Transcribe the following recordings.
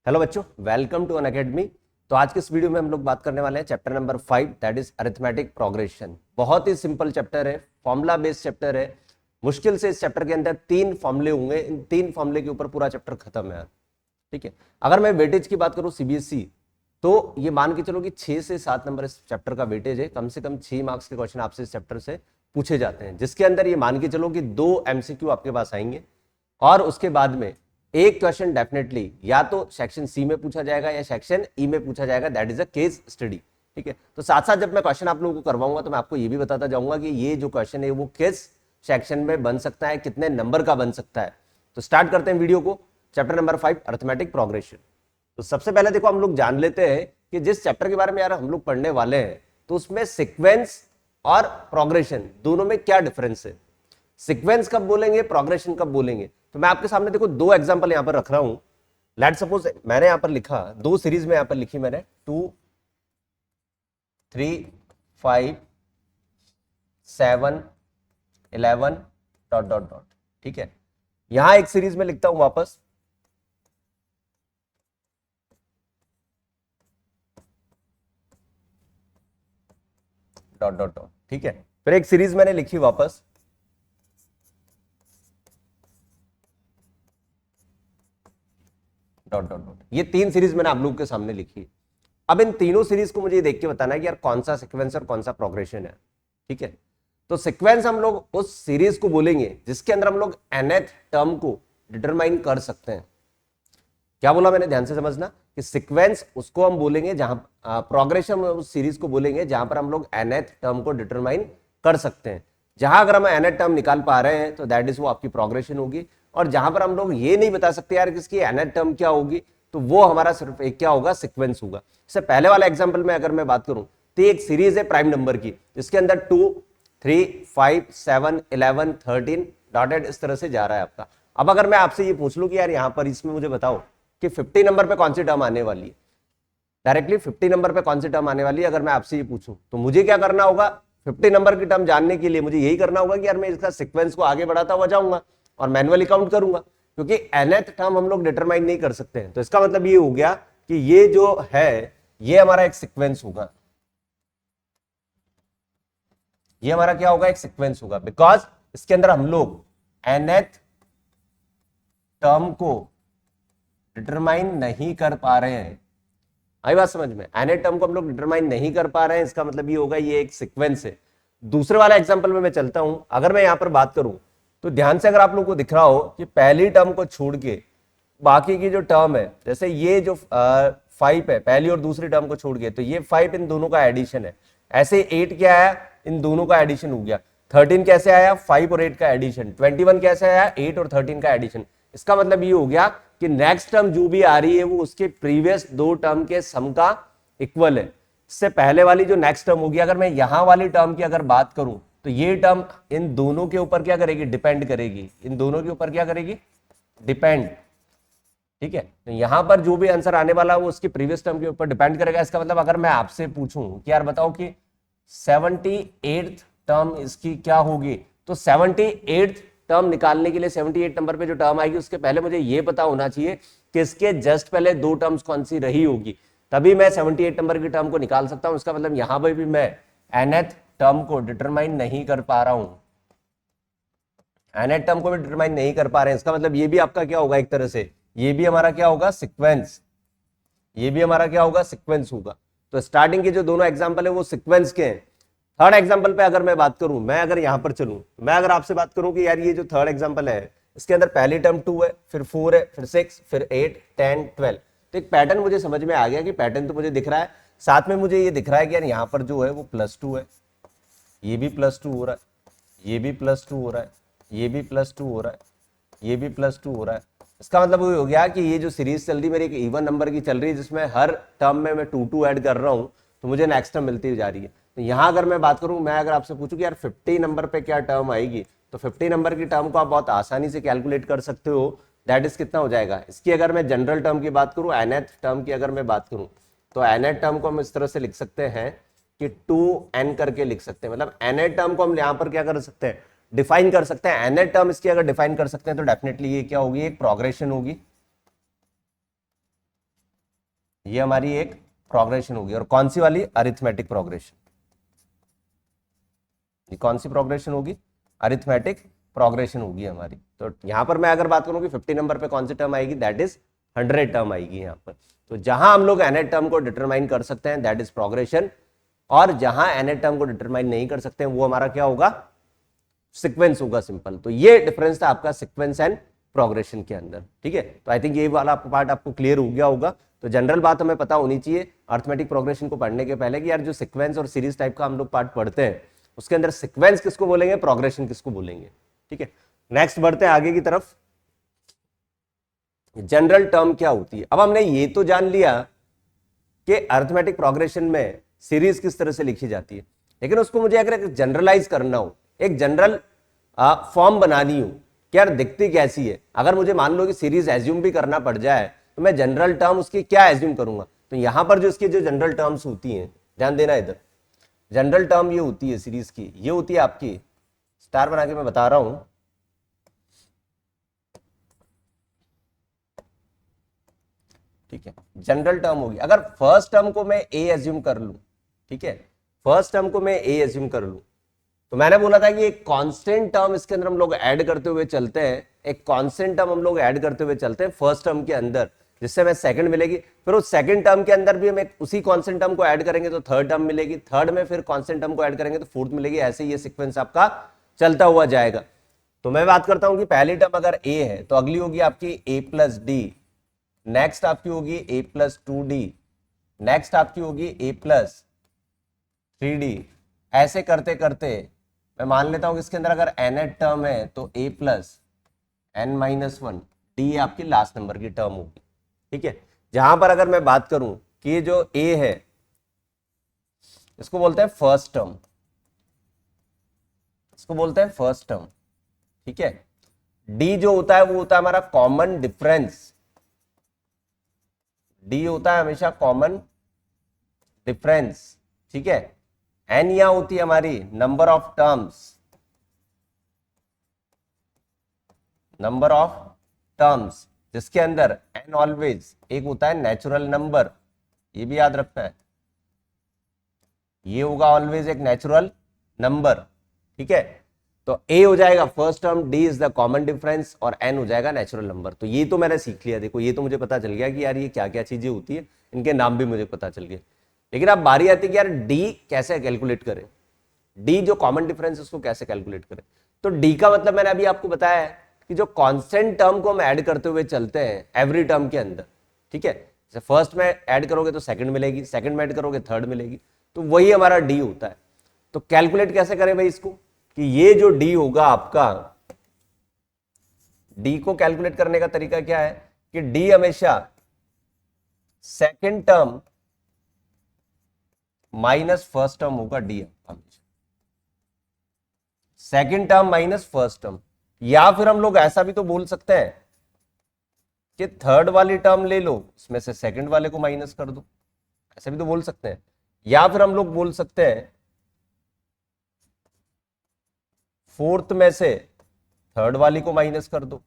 Hello बच्चों, welcome to Unacademy. तो आज के इस वीडियो में हम लोग बात करने वाले हैं chapter number 5, that is arithmetic progression. बहुत ही सिंपल चैप्टर है, फॉर्मूला बेस्ड चैप्टर है। मुश्किल से इस चैप्टर के अंदर 3 फॉर्मूले होंगे, इन 3 फॉर्मूले के ऊपर पूरा चैप्टर खत्म है। ठीक है, अगर मैं वेटेज की बात करूं सीबीएसई, तो ये मान के चलो कि 6 से 7 नंबर इस चैप्टर का वेटेज है। कम से कम 6 मार्क्स के क्वेश्चन आपसे इस चैप्टर से पूछे जाते हैं, जिसके अंदर ये मान के चलो कि 2 एमसीक्यू आपके पास आएंगे और उसके बाद में एक क्वेश्चन डेफिनेटली या तो सेक्शन सी में पूछा जाएगा या सेक्शन ई में पूछा जाएगा, that is a case study. ठीक है, तो साथ साथ जब मैं क्वेश्चन आप लोगों को करवाऊंगा तो मैं आपको ये भी बताता जाऊंगा कि ये जो क्वेश्चन है वो किस सेक्शन में बन सकता है, कितने नंबर का बन सकता है। तो स्टार्ट करते हैं वीडियो को। Chapter number 5 arithmetic progression. तो सबसे पहले देखो, हम लोग जान लेते हैं कि जिस चैप्टर के बारे में यार हम लोग पढ़ने वाले हैं तो उसमें सीक्वेंस और प्रोग्रेशन दोनों में क्या डिफरेंस है। सीक्वेंस कब बोलेंगे, प्रोग्रेशन कब बोलेंगे। तो मैं आपके सामने देखो 2 एग्जांपल यहां पर रख रहा हूं। लेट सपोज मैंने यहां पर लिखा 2 सीरीज में यहां पर लिखी मैंने 2, 3, 5, 7, 11 डॉट डॉट डॉट। ठीक है, यहां एक सीरीज में लिखता हूं वापस डॉट डॉट डॉट। ठीक है, फिर एक सीरीज मैंने लिखी वापस डॉट डॉट डॉट। ये 3 सीरीज मैंने आप लोगों के सामने लिखी। अब इन तीनों सीरीज को मुझे ये देख के बताना है कि यार कौन सा सीक्वेंस और कौन सा प्रोग्रेशन है। ठीक है, तो सीक्वेंस हम लोग उस सीरीज को बोलेंगे जिसके अंदर हम लोग nth टर्म को डिटरमाइन कर सकते हैं। क्या बोला मैंने, ध्यान से समझना कि सीक्वेंस उसको हम बोलेंगे जहां प्रोग्रेशन उस सीरीज को बोलेंगे जहां पर हम लोग nth टर्म को डिटरमाइन कर सकते हैं। जहां अगर हम nth टर्म निकाल पा रहे हैं तो दैट इज वो आपकी प्रोग्रेशन होगी, और जहां पर हम लोग ये नहीं बता सकते यार किसकी nth टर्म क्या होगी, तो वो हमारा सिर्फ एक क्या होगा, सीक्वेंस होगा। इससे पहले वाला एग्जांपल में अगर मैं बात करूं तो एक सीरीज है प्राइम नंबर की, जिसके अंदर 2, 3, 5, 7, 11, 13 डॉटेड इस तरह से जा रहा है आपका। अब अगर मैं आपसे ये पूछ लूं कि यार यहां पर इसमें मुझे बताओ कि 50 नंबर पे कौन सी टर्म आने वाली है, डायरेक्टली 50 नंबर पे कौन सी टर्म आने वाली है, अगर मैं आपसे ये पूछूं तो मुझे क्या करना होगा। 50 नंबर की टर्म जानने के लिए मुझे यही करना होगा कि यार मैं इसका सीक्वेंस को आगे बढ़ाता हुआ जाऊंगा और मैनुअली काउंट करूंगा, क्योंकि nth टर्म हम लोग डिटरमाइन नहीं कर सकते हैं। तो इसका मतलब ये हो गया कि ये जो है ये हमारा एक सीक्वेंस होगा। ये हमारा क्या होगा, एक सीक्वेंस होगा, बिकॉज इसके अंदर हम लोग nth टर्म को डिटरमाइन नहीं कर पा रहे हैं। आई बात समझ में, nth टर्म को हम लोग डिटरमाइन नहीं कर पा रहे हैं, इसका मतलब ये होगा ये एक सीक्वेंस है। दूसरे वाला एग्जांपल में मैं चलता हूं। अगर मैं यहां पर बात करूं तो ध्यान से अगर आप लोगों को दिख रहा हो कि पहली टर्म को छोड़ के बाकी की जो टर्म है, जैसे ये जो 5 है, पहली और दूसरी टर्म को छोड़ के, तो ये 5 इन दोनों का एडिशन है। ऐसे 8 क्या आया, इन दोनों का एडिशन हो गया। 13 कैसे आया, 5 और 8 का एडिशन। 21 कैसे आया, 8 और 13 का एडिशन। इसका मतलब ये हो गया कि नेक्स्ट टर्म जो भी आ रही है वो उसके प्रीवियस 2 टर्म के सम का इक्वल है। इससे पहले वाली जो नेक्स्ट टर्म होगी, अगर मैं यहां वाली टर्म की अगर बात करूं तो ये टर्म इन दोनों के ऊपर क्या करेगी, डिपेंड करेगी। इन दोनों के ऊपर क्या करेगी, डिपेंड। ठीक है, तो यहां पर जो भी आंसर आने वाला है वो उसकी प्रीवियस टर्म के ऊपर डिपेंड करेगा। इसका मतलब अगर मैं आपसे पूछूं कि यार बताओ कि 78th टर्म इसकी क्या होगी, तो 78th टर्म निकालने के लिए 78 नंबर पे जो टर्म आएगी उसके पहले मुझे ये पता होना चाहिए कि इसके जस्ट पहले 2 टर्म्स कौन सी रही होगी, तभी मैं 78 नंबर की टर्म को निकाल सकता हूं। इसका मतलब यहां पर भी मैं nth टर्म को डिटरमाइन नहीं कर पा रहा हूं, nth टर्म को भी डिटरमाइन नहीं कर पा रहे हैं। इसका मतलब ये भी आपका क्या होगा, एक तरह से ये भी हमारा क्या होगा, सीक्वेंस। ये भी हमारा क्या होगा, सीक्वेंस होगा। तो स्टार्टिंग के जो दोनों एग्जांपल है वो सीक्वेंस के हैं। थर्ड एग्जांपल पे अगर मैं बात करूं, मैं अगर यहां पर चलूं, मैं अगर आपसे बात करूं कि यार ये जो थर्ड एग्जांपल है इसके अंदर पहली टर्म 2 है, फिर 4 है, फिर 6, फिर 8, 10, 12। तो एक पैटर्न मुझे समझ में आ गया कि पैटर्न तो मुझे दिख रहा है, साथ में मुझे ये दिख रहा है कि यार यहां पर जो है वो +2 है, ये भी +2 हो रहा है, ये भी +2 हो रहा है, ये भी +2 हो रहा है, ये भी +2 हो रहा है। इसका मतलब ये हो गया कि ये जो सीरीज चल रही मेरी एक इवन नंबर की चल रही है, जिसमें हर टर्म में मैं 2 ऐड कर रहा हूं, तो मुझे नेक्स्ट टर्म मिलती जा रही है। तो यहां अगर मैं बात करूं, मैं अगर आपसे पूछूं कि यार 50 नंबर पे क्या टर्म आएगी, तो 50 नंबर की टर्म को आप बहुत आसानी से कैलकुलेट कर सकते हो। दैट इज कितना हो जाएगा, इसकी अगर मैं जनरल टर्म की बात करूं, nth टर्म की अगर मैं बात करूं, तो nth टर्म को हम इस तरह से लिख सकते हैं कि 2n करके लिख सकते हैं। मतलब nth टर्म को हम यहां पर क्या कर सकते हैं, डिफाइन कर सकते हैं। nth टर्म इसकी अगर डिफाइन कर सकते हैं तो डेफिनेटली ये क्या होगी, एक प्रोग्रेशन होगी। ये हमारी एक प्रोग्रेशन होगी। और कौन सी वाली? Arithmetic progression. ये कौन सी प्रोग्रेशन होगी? अरिथमेटिक प्रोग्रेशन होगी हमारी। तो यहां पर मैं अगर बात करूं कि 50 नंबर पे कौन सी टर्म आएगी, दैट इज 100 टर्म आएगी यहां पर। तो जहां हम लोग nth टर्म को डिटरमाइन कर सकते हैं दैट इज प्रोग्रेशन, और जहां nth टर्म को डिटरमाइन नहीं कर सकते हैं वो हमारा क्या होगा? सीक्वेंस होगा, सिंपल। तो ये डिफरेंस था आपका सीक्वेंस एंड प्रोग्रेशन के अंदर, ठीक है। तो आई थिंक ये वाला पार्ट आपको क्लियर हो गया होगा। तो जनरल बात हमें पता होनी चाहिए अर्थमेटिक प्रोग्रेशन को पढ़ने के पहले कि यार जो सीक्वेंस और सीरीज टाइप का हम लोग पार्ट पढ़ते हैं उसके अंदर सीक्वेंस किसको बोलेंगे, प्रोग्रेशन किसको बोलेंगे, ठीक है। नेक्स्ट बढ़ते हैं आगे की तरफ। जनरल टर्म क्या होती है? अब हमने ये तो जान लिया कि अर्थमेटिक प्रोग्रेशन में सीरीज किस तरह से लिखी जाती है, लेकिन उसको मुझे अगर जनरलाइज करना हो, एक जनरल फॉर्म बनानी हो कि यार दिखती कैसी है, अगर मुझे मान लो कि सीरीज एज्यूम भी करना पड़ जाए तो मैं जनरल टर्म उसकी क्या एज्यूम करूंगा? तो यहां पर जो इसकी जो जनरल टर्म्स होती हैं, ध्यान देना इधर, जनरल टर्म ये होती है सीरीज की, ये होती है आपकी, स्टार बना के मैं बता रहा हूं, ठीक है। जनरल टर्म होगी, अगर फर्स्ट टर्म को मैं ए एज्यूम कर लूं, ठीक है, फर्स्ट टर्म को मैं ए एज्यूम कर लूं, तो मैंने बोला था कि एक कांस्टेंट टर्म इसके अंदर हम लोग ऐड करते हुए चलते हैं, एक कांस्टेंट टर्म हम लोग ऐड करते हुए चलते हैं फर्स्ट टर्म के अंदर, जिससे हमें सेकंड मिलेगी। फिर उस सेकंड टर्म के अंदर भी हम उसी कांस्टेंट टर्म को ऐड करेंगे तो थर्ड टर्म मिलेगी, थर्ड में फिर कांस्टेंट टर्म को ऐड करेंगे तो फोर्थ मिलेगी। ऐसे ये सीक्वेंस आपका चलता हुआ जाएगा। तो मैं बात करता हूं कि पहली टर्म अगर ए है तो अगली होगी आपकी ए प्लस डी, नेक्स्ट आपकी होगी ए प्लस 2d, नेक्स्ट आपकी होगी ए प्लस 3d। ऐसे करते करते मैं मान लेता हूं कि इसके अंदर अगर nth टर्म है तो a प्लस n-1 d आपकी लास्ट नंबर की टर्म होगी, ठीक है। जहां पर अगर मैं बात करूं कि ये जो a है इसको बोलते हैं फर्स्ट टर्म, इसको बोलते हैं फर्स्ट टर्म, ठीक है। d जो होता है वो होता है हमारा कॉमन डिफरेंस, d होता है हमेशा कॉमन डिफरेंस, ठीक है। n यहां होती है हमारी number of terms, number of terms, जिसके अंदर n ऑलवेज एक होता है नेचुरल नंबर, ये भी याद रखना है, ये होगा ऑलवेज एक नेचुरल नंबर, ठीक है। तो a हो जाएगा first term, d is the common difference और n हो जाएगा नेचुरल नंबर। तो ये तो मैंने सीख लिया, देखो ये तो मुझे पता चल गया कि यार ये क्या क्या चीजें होती है, इनके नाम भी मुझे पता चल गए। लेकिन अब बारी आती है कि यार d कैसे कैलकुलेट करें, d जो कॉमन डिफरेंस उसको कैसे कैलकुलेट करें। तो d का मतलब मैंने अभी आपको बताया है कि जो कांस्टेंट टर्म को हम ऐड करते हुए चलते हैं एवरी टर्म के अंदर, ठीक है। जैसे फर्स्ट में ऐड करोगे तो सेकंड मिलेगी, सेकंड में ऐड करोगे थर्ड मिलेगी, तो वही हमारा d होता है। तो कैलकुलेट कैसे करें भाई इसको, कि ये जो d होगा आपका, d को कैलकुलेट करने का तरीका क्या है कि d हमेशा second term minus first term होगा, d हमेशा second term minus first term. या फिर हम लोग ऐसा भी तो बोल सकते हैं कि थर्ड वाली टर्म ले लो, इसमें से सेकंड वाले को माइनस कर दो, ऐसा भी तो बोल सकते हैं। या फिर हम लोग बोल सकते हैं फोर्थ में से थर्ड वाली को माइनस कर दो,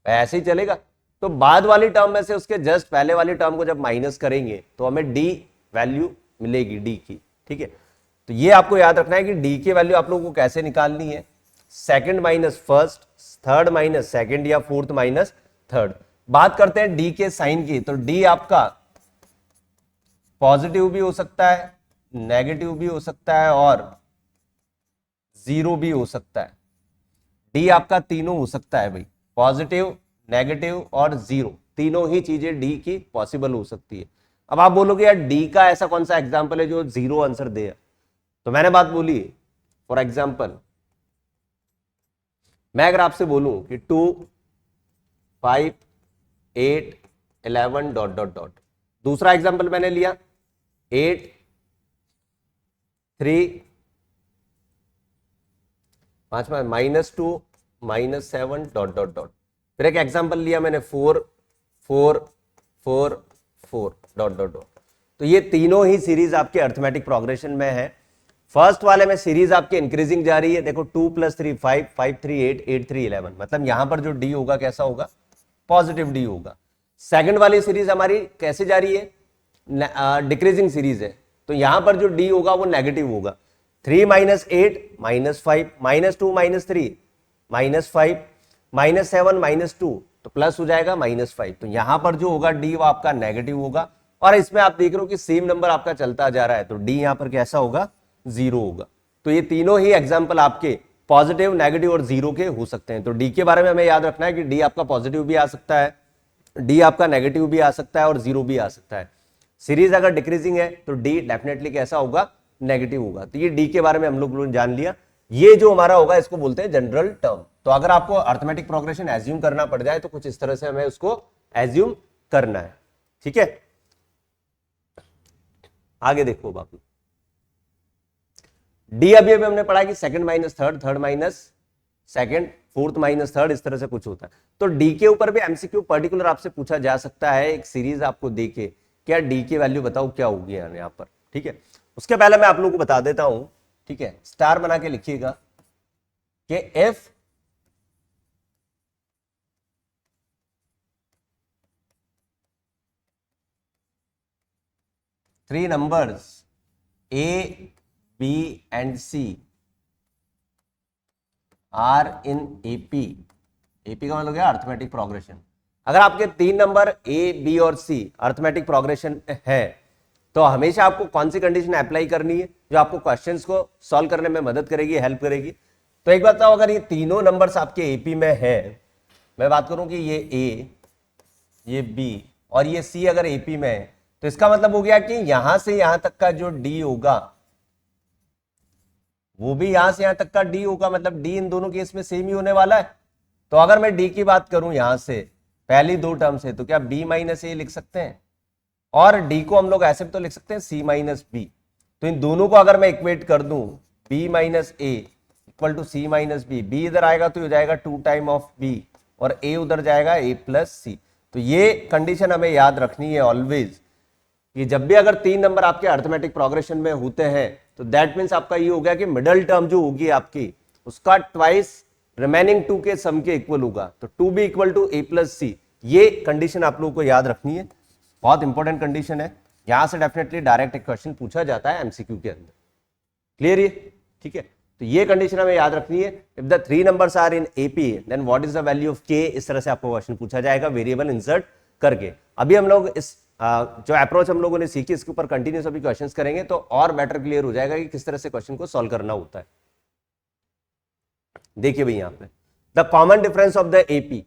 ऐसे ही चलेगा। तो बाद वाली टर्म में से उसके जस्ट पहले वाली टर्म को जब माइनस करेंगे तो हमें d वैल्यू मिलेगी d की, ठीक है। तो ये आपको याद रखना है कि d की वैल्यू आप लोगों को कैसे निकालनी है, second minus first, third minus second या फोर्थ माइनस थर्ड। बात करते हैं d के साइन की, तो d आपका पॉजिटिव भी हो सकता है, नेगेटिव भी हो सकता है और जीरो भी हो सकता है। d आपका तीनों हो सकता है भाई, पॉजिटिव, नेगेटिव और जीरो, तीनों ही चीजें d की पॉसिबल हो सकती है। अब आप बोलोगे यार d का ऐसा कौन सा एग्जांपल है जो जीरो आंसर दे, तो मैंने बात बोली फॉर एग्जांपल, मैं अगर आपसे बोलूं कि 2 5 8 11 डॉट डॉट डॉट, दूसरा एग्जांपल मैंने लिया 8 3 पांचवा -2 -7 डॉट डॉट डॉट, फिर एक एग्जांपल लिया मैंने 4 4 4 4 डॉट डॉट डॉट। तो ये तीनों ही सीरीज आपके अर्थमेटिक प्रोग्रेशन में है। फर्स्ट वाले में सीरीज आपकी इंक्रीजिंग जा रही है, देखो 2 + 3 5 5 3 8 8 3 11, मतलब यहां पर जो डी होगा कैसा होगा, पॉजिटिव डी होगा। सेकंड वाली सीरीज हमारी कैसे जा रही है, डिक्रीजिंग सीरीज है, तो यहां पर जो डी होगा वो नेगेटिव होगा। 3 minus 8 minus 5 minus 2 minus 3 minus 5 minus 7 minus 2, तो प्लस हो जाएगा -5। तो यहां पर जो होगा डी वो आपका नेगेटिव होगा। और इसमें आप देख रहे हो कि सेम नंबर आपका चलता जा रहा है, तो डी यहां पर कैसा होगा, 0 होगा। तो ये तीनों ही एग्जाम्पल आपके पॉजिटिव, नेगेटिव और जीरो के हो सकते हैं। तो डी के बारे में हमें याद रखना है कि डी आपका पॉजिटिव भी आ सकता है, डी आपका नेगेटिव भी आ सकता है और जीरो भी आ सकता है। सीरीज अगर डिक्रीजिंग है तो डी डेफिनेटली कैसा होगा, नेगेटिव होगा। तो ये डी के बारे में हम लोग जान लिया। ये जो हमारा होगा इसको बोलते हैं जनरल टर्म। तो अगर आपको अर्थमेटिक प्रोग्रेशन एज्यूम करना पड़ जाए तो कुछ इस तरह से हमें उसको एज्यूम करना है, ठीक है। आगे देखो बापू, डी अभी हमने पढ़ा कि second minus third, third minus second, fourth minus third, इस तरह से कुछ होता है। तो डी के ऊपर भी एमसीक्यू पर्टिकुलर आपसे पूछा जा सकता है, एक सीरीज आपको देके क्या डी की वैल्यू बताओ क्या होगी यहाँ पर, ठीक है। उसके पहले मैं आप लोगों को बता देता हूं, ठीक है, स्टार बना के लिखिएगा कि if three numbers A B and C are in AP, AP का मतलब क्या, अर्थमेटिक प्रोग्रेशन। अगर आपके 3 नंबर ए बी और सी अर्थमेटिक प्रोग्रेशन है तो हमेशा आपको कौन सी कंडीशन अप्लाई करनी है जो आपको क्वेश्चंस को सॉल्व करने में मदद करेगी, हेल्प करेगी। तो एक बात बताओ, अगर ये तीनों नंबर्स आपके एपी में है, मैं बात करूं कि ये ए, ये बी और ये सी अगर एपी में है, तो इसका मतलब हो गया कि यहां से यहां तक का जो डी होगा वो भी यहां से यहां तक का डी होगा। मतलब डी इन दोनों केस में सेम ही होने वाला है। तो अगर मैं डी की बात करूं यहां से पहली दो टर्म से, तो क्या बी माइनस ए लिख सकते हैं, और डी को हम लोग ऐसे भी तो लिख सकते हैं सी माइनस बी। तो इन दोनों को अगर मैं इक्वेट कर दूं, B minus A equal to C minus B, B इधर आएगा तो हो जाएगा 2 टाइम ऑफ बी और ए उधर जाएगा ए प्लस सी। तो ये कंडीशन हमें याद रखनी है ऑलवेज, कि जब भी अगर 3 नंबर आपके अर्थमेटिक प्रोग्रेशन में होते हैं तो दैट मीन्स आपका ये हो गया कि मिडल टर्म जो होगी आपकी उसका ट्वाइस रिमेनिंग 2 के सम के इक्वल होगा। तो 2b equal to A plus C, ये कंडीशन आप लोगों को याद रखनी है, बहुत इंपॉर्टेंट कंडीशन है। यहां से डेफिनेटली डायरेक्ट एक क्वेश्चन पूछा जाता है एमसीक्यू के अंदर, क्लियर ये, ठीक है। तो ये कंडीशन हमें याद रखनी है। If the 3 numbers are in AP then what is the value of k, इस तरह से आपको क्वेश्चन पूछा जाएगा वेरिएबल इंसर्ट करके। अभी हम लोग इस जो अप्रोच हम लोगों ने सीखी इसके ऊपर कंटिन्यूस अभी क्वेश्चंस करेंगे तो और बेटर क्लियर हो जाएगा कि किस तरह से क्वेश्चन को सॉल्व करना होता है। देखिए भाई यहां पे the common difference of the AP,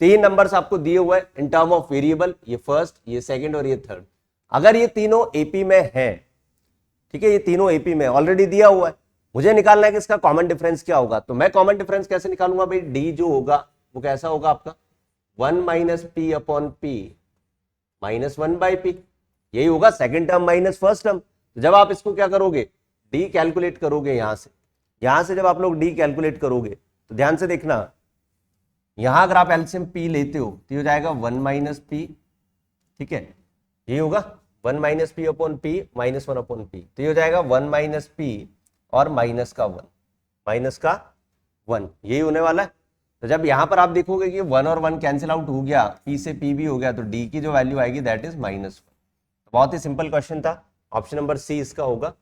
3 numbers आपको दिए हुए हैं इन टर्म ऑफ वेरिएबल, ये फर्स्ट, ये सेकंड और ये थर्ड। अगर ये तीनों एपी में है, ठीक है, ये तीनों एपी में ऑलरेडी दिया हुआ है, मुझे निकालना है कि इसका कॉमन डिफरेंस क्या होगा। तो मैं कॉमन डिफरेंस कैसे निकालूंगा भाई, डी जो होगा वो कैसा होगा आपका 1 minus P upon P minus 1 by P, यही होगा second term minus first term. तो जब आप इसको क्या करोगे, डी कैलकुलेट करोगे, यहां से जब आप लोग डी कैलकुलेट करोगे तो ध्यान से देखना, यहां अगर आप एलसीएम पी लेते हो तो ये हो जाएगा 1 माइनस पी, ठीक है, ये होगा 1 minus P upon P minus 1 upon P, तो ये हो जाएगा 1 माइनस पी और माइनस का 1, यही होने वाला है। तो जब यहां पर आप देखोगे कि 1 और 1 कैंसिल आउट हो गया, पी से पी भी हो गया, तो डी की जो वैल्यू आएगी दैट इज -1। बहुत ही सिंपल क्वेश्चन था, ऑप्शन नंबर सी इसका होगा,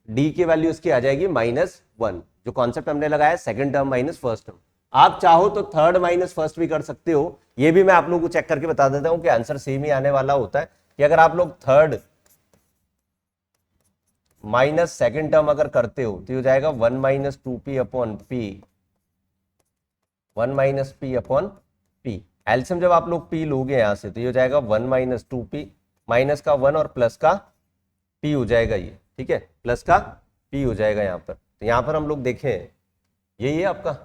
डी की वैल्यू इसकी आ जाएगी -1, जो कॉन्सेप्ट हमने लगाया second term minus first term. आप चाहो तो थर्ड माइनस फर्स्ट भी कर सकते हो, ये भी मैं आप लोगों को चेक करके बता देता हूं कि आंसर सेम ही आने वाला होता है। कि अगर आप लोग थर्ड माइनस सेकंड टर्म अगर करते हो तो हो जाएगा 1 minus 2p upon P, 1 minus P upon P. एल्सियम जब आप लोग पी लोगे यहां से तो ये हो जाएगा 1 माइनस 2p माइनस का 1 और प्लस का p हो जाएगा ये, ठीक है, प्लस का p हो जाएगा यहाँ पर। तो यहाँ पर हम लोग देखें यही है आपका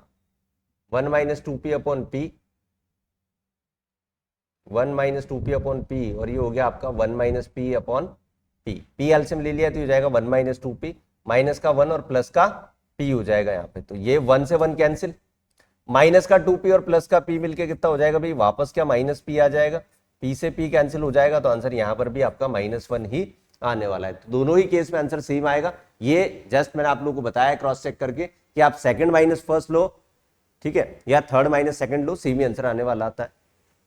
1 minus 2p upon P, 1 minus 2p upon P, और ये हो गया आपका 1 minus p upon P. P एल्सियम ले लिया तो ये जाएगा 1 माइनस 2p माइनस का 1 और प्लस का p हो जाएगा यहाँ पे। तो ये 1 से 1 कैंसिल, माइनस का 2p और प्लस का p मिलके कितना हो जाएगा भाई, वापस क्या माइनस p आ जाएगा, p से p कैंसिल हो जाएगा, तो आंसर यहाँ पर भी आपका -1 ही आने वाला है। तो दोनों ही केस में आंसर सेम आएगा। ये जस्ट मैंने आप लोगों को बताया क्रॉस चेक करके कि आप सेकंड माइनस फर्स्ट लो, ठीक है, या थर्ड माइनस सेकंड लो, सेम ही आंसर आने वाला आता है।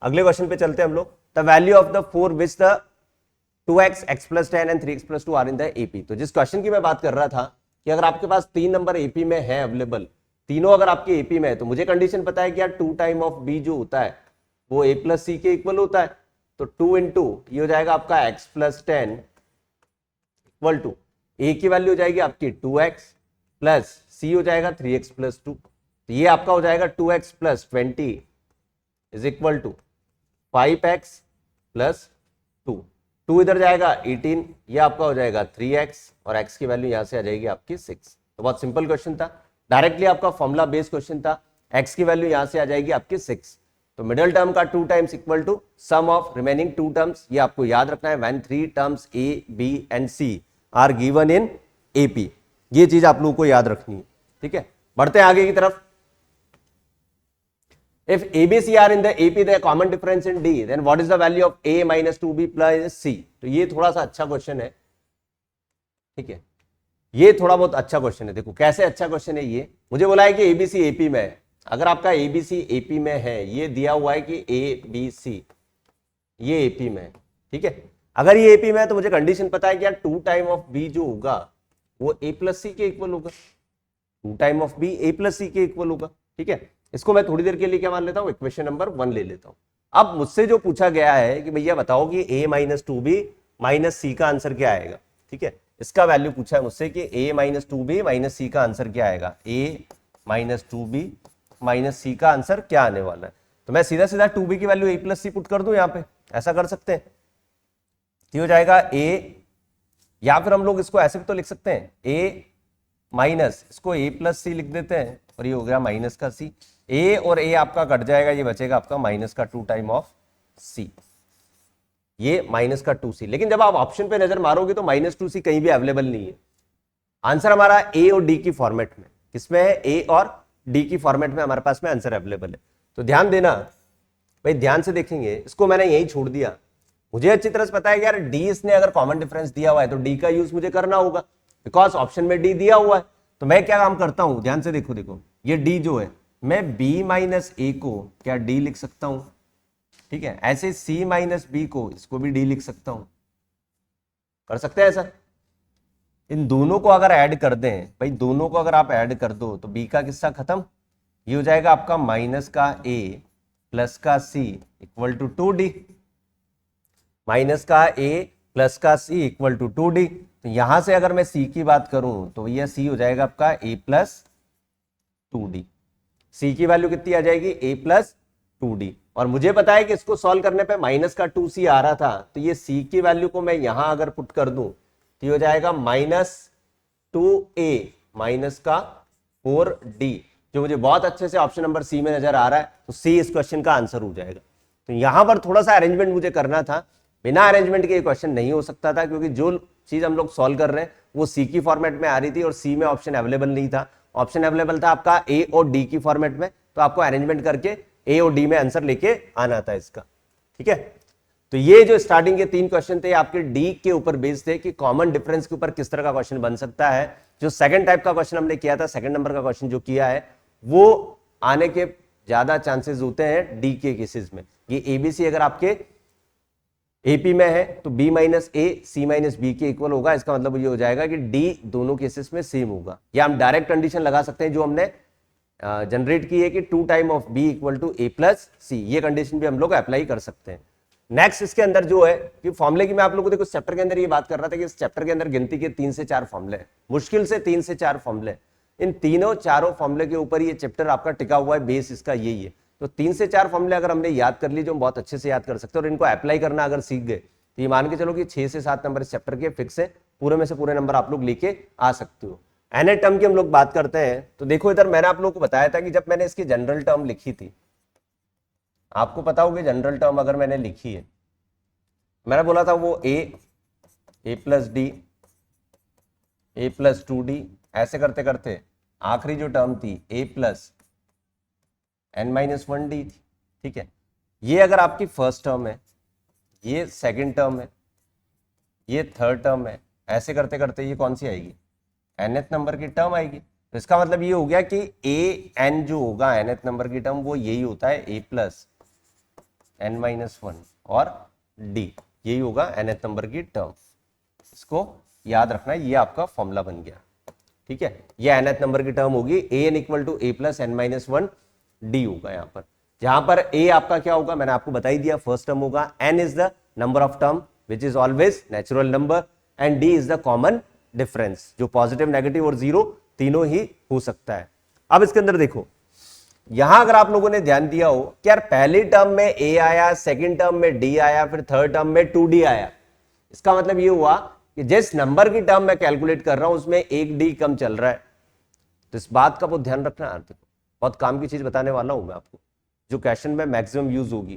अगले क्वेश्चन पे चलते हैं हम लोग। The value of the 4 which the 2x, x plus 10 and 3x plus 2 are in the AP. तो जिस क्वेश्चन की मैं बात कर रहा था कि अगर आपके पास 3 नंबर एपी में है अवेलेबल, तीनों अगर आपके एपी में है, तो मुझे कंडीशन पता है कि यार 2 टाइम ऑफ बी जो होता है वो a प्लस सी के इक्वल होता है। तो 2 इंटू ये हो जाएगा आपका x plus 10 equal to a की वैल्यू हो जाएगी आपकी 2x प्लस c हो जाएगा 3x प्लस 2। तो ये आपका हो जाएगा 2x plus 20 is equal to 5x plus 2। 2 इधर जाएगा 18, ये आपका हो जाएगा 3x और x की वैल्यू यहां से आ जाएगी आपकी 6। तो बहुत सिंपल क्वेश्चन था, डायरेक्टली आपका फॉर्मूला बेस्ड क्वेश्चन था। x की वैल्यू यहां से आ जाएगी आपकी 6। तो मिडिल टर्म का 2 times equal to sum of remaining 2 terms. ये आपको याद रखना है when 3 terms a, b and c are given in AP। ये चीज आप लोगों को याद रखनी है, ठीक है। बढ़ते हैं आगे की तरफ। If ABC are in the AP, the common difference in D, then what is the value of A minus 2B plus C? तो ये थोड़ा सा अच्छा क्वेश्चन है, ठीक है। ये थोड़ा बहुत अच्छा क्वेश्चन है। देखो कैसे अच्छा क्वेश्चन है ये। मुझे बोला है कि ABC AP में है। अगर आपका ABC AP में है, ये दिया हुआ है कि ABC ये AP में है, ठीक है। अगर ये AP में है तो मुझे कंडीशन पता है कि यार 2 टाइम ऑफ B जो होगा वो A प्लस सी के इक्वल होगा। 2 time of B A plus C के इक्वल होगा, ठीक है। इसको मैं थोड़ी देर के लिए क्या मान लेता हूं, इक्वेशन नंबर 1 ले लेता हूं। अब मुझसे जो पूछा गया है कि भैया बताओ कि a माइनस 2b माइनस सी का आंसर क्या आएगा, ठीक है। इसका वैल्यू पूछा है मुझसे कि a माइनस 2b माइनस सी का आंसर क्या आएगा। a माइनस 2b माइनस सी का आंसर क्या आने वाला है। तो मैं सीधा सीधा 2b की value a plus C put कर दूं यहां पे, ऐसा कर सकते हैं। तो हो जाएगा a, या फिर हम लोग इसको ऐसे भी तो लिख सकते हैं a माइनस इसको a प्लस सी लिख देते हैं और ये हो गया माइनस का c। a और a आपका कट जाएगा, ये बचेगा आपका माइनस का 2 टाइम ऑफ c, ये माइनस का 2c। लेकिन जब आप ऑप्शन पे नजर मारोगे तो माइनस 2c कहीं भी अवेलेबल नहीं है। आंसर हमारा a और d की फॉर्मेट में, किसमें है, a और d की फॉर्मेट में हमारे पास में आंसर अवेलेबल है। तो ध्यान देना भाई, ध्यान से देखेंगे। इसको मैंने यही छोड़ दिया। मुझे अच्छी तरह से पता है कि यार d इसने अगर कॉमन डिफरेंस दिया हुआ है तो d का यूज मुझे करना होगा, बिकॉज ऑप्शन में d दिया हुआ है। तो मैं क्या काम करता हूं, ध्यान से देखो, देखो ये d जो है, मैं b माइनस ए को क्या d लिख सकता हूं, ठीक है। ऐसे c माइनस बी को, इसको भी d लिख सकता हूं, कर सकते हैं ऐसा। इन दोनों को अगर ऐड कर दें भाई, दोनों को अगर आप ऐड कर दो तो b का किस्सा खत्म। ये हो जाएगा आपका माइनस का a प्लस का c equal to 2d, minus का a प्लस का c इक्वल टू 2d। तो यहां से अगर मैं c की बात करूं तो यह c हो जाएगा आपका a प्लस 2d। c की वैल्यू कितनी आ जाएगी, a प्लस 2d। और मुझे पता है कि इसको सॉल्व करने पे माइनस का 2c आ रहा था, तो ये c की वैल्यू को मैं यहां अगर पुट कर दूं तो ये हो जाएगा माइनस 2a माइनस का 4d, जो मुझे बहुत अच्छे से ऑप्शन नंबर सी में नजर आ रहा है। तो सी इस क्वेश्चन का आंसर हो जाएगा। तो यहां पर थोड़ा सा अरेंजमेंट मुझे करना था, बिना अरेंजमेंट के ये क्वेश्चन नहीं हो सकता था, क्योंकि जो चीज हम लोग सॉल्व कर रहे हैं वो सी की फॉर्मेट में आ रही थी और सी में ऑप्शन अवेलेबल नहीं था। ऑप्शन अवेलेबल था आपका ए और डी की फॉर्मेट में, तो आपको अरेंजमेंट करके ए और डी में आंसर लेके आना था इसका, ठीक है। तो ये जो स्टार्टिंग के 3 क्वेश्चन थे आपके डी के ऊपर बेस्ड थे कि कॉमन डिफरेंस के ऊपर किस तरह का क्वेश्चन बन सकता है। जो सेकंड टाइप का क्वेश्चन हमने किया था, सेकंड नंबर का क्वेश्चन जो किया है, वो आने के ज्यादा चांसेस होते हैं डी के केसेस में। ये एबीसी अगर आपके एपी में है तो बी माइनस ए सी माइनस बी के इक्वल होगा। इसका मतलब ये हो जाएगा कि डी दोनों केसेस में सेम होगा। या हम डायरेक्ट कंडीशन लगा सकते हैं जो हमने जनरेट की है कि 2 time of B equal to A plus C, ये कंडीशन भी हम लोग अप्लाई कर सकते हैं। नेक्स्ट इसके अंदर जो है कि फॉर्मुले की मैं आप लोगों को देखो चैप्टर के अंदर ये बात कर रहा था कि इस चैप्टर के अंदर गिनती के 3 से 4 फॉर्मुले, मुश्किल से 3 से 4 फॉर्मुले। इन तीनों चारों फॉर्मुले के ऊपर ये चैप्टर आपका टिका हुआ है, बेस इसका यही है। तो 3 से 4 फॉर्मुले अगर हमने याद कर ली, जो हम बहुत अच्छे से याद कर सकते हैं, और इनको अप्लाई करना अगर सीख गए तो ये मान के चलो कि 6 से 7 नंबर इस चैप्टर के फिक्स है। पूरे में से पूरे नंबर आप लोग लेके आ सकते हो। एनए टर्म की हम लोग बात करते हैं तो देखो इधर मैंने आप लोगों को बताया था कि जब मैंने इसकी जनरल टर्म लिखी थी, आपको पता होगी जनरल टर्म अगर मैंने लिखी है, मैंने बोला था वो ए प्लस डी, ए प्लस 2d, ऐसे करते करते आखिरी जो टर्म थी ए प्लस n माइनस 1d थी, ठीक है। ये अगर आपकी फर्स्ट टर्म है, ये सेकंड टर्म है, ये थर्ड टर्म है, ऐसे करते करते ये कौन सी आएगी, nth नंबर की टर्म आएगी। तो इसका मतलब ये हो गया कि ए एन जो होगा nth नंबर की टर्म वो यही होता है ए प्लस n माइनस 1 और d। यही होगा nth नंबर की टर्म। इसको याद रखना, ये आपका फॉर्मूला बन गया, ठीक है। ये nth नंबर की टर्म होगी, an equal to a plus n minus 1 D होगा यहाँ पर, जहां पर a आपका क्या होगा मैंने आपको बता ही दिया, फर्स्ट टर्म होगा, n is the number of term which is always natural number, and d is the common difference, जो पॉजिटिव नेगेटिव और जीरो तीनों ही हो सकता है। अब इसके अंदर देखो, यहां अगर आप लोगों ने ध्यान दिया हो कि यार पहली टर्म में a आया, सेकंड टर्म में d आया, फिर थर्ड टर्म में 2d आया, इसका मतलब ये हुआ कि जिस नंबर की टर्म मैं कैलकुलेट कर रहा हूं उसमें एक डी कम चल रहा है। तो इस बात का बहुत ध्यान रखना है, बहुत काम की चीज बताने वाला हूं मैं आपको, जो क्वेश्चन में मैक्सिमम यूज होगी,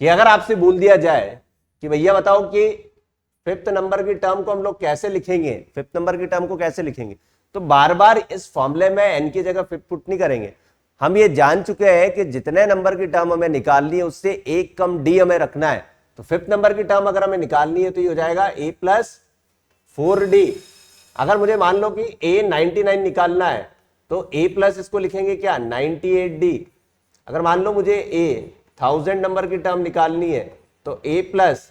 कि अगर आपसे बोल दिया जाए कि भैया बताओ कि फिफ्थ नंबर की टर्म को हम लोग कैसे लिखेंगे, फिफ्थ नंबर की टर्म को कैसे लिखेंगे, तो बार बार इस फॉर्मूले में एन की जगह फिफ्थ पुट नहीं करेंगे। हम ये जान चुके हैं कि जितने नंबर की टर्म हमें निकालनी है उससे एक कम डी हमें रखना है। तो फिफ्थ नंबर की टर्म अगर हमें निकालनी है तो ये हो जाएगा a प्लस 4d। अगर मुझे मान लो कि a 99 निकालना है तो a प्लस इसको लिखेंगे क्या 98d। अगर मान लो मुझे a 1000 नंबर की टर्म निकालनी है तो a प्लस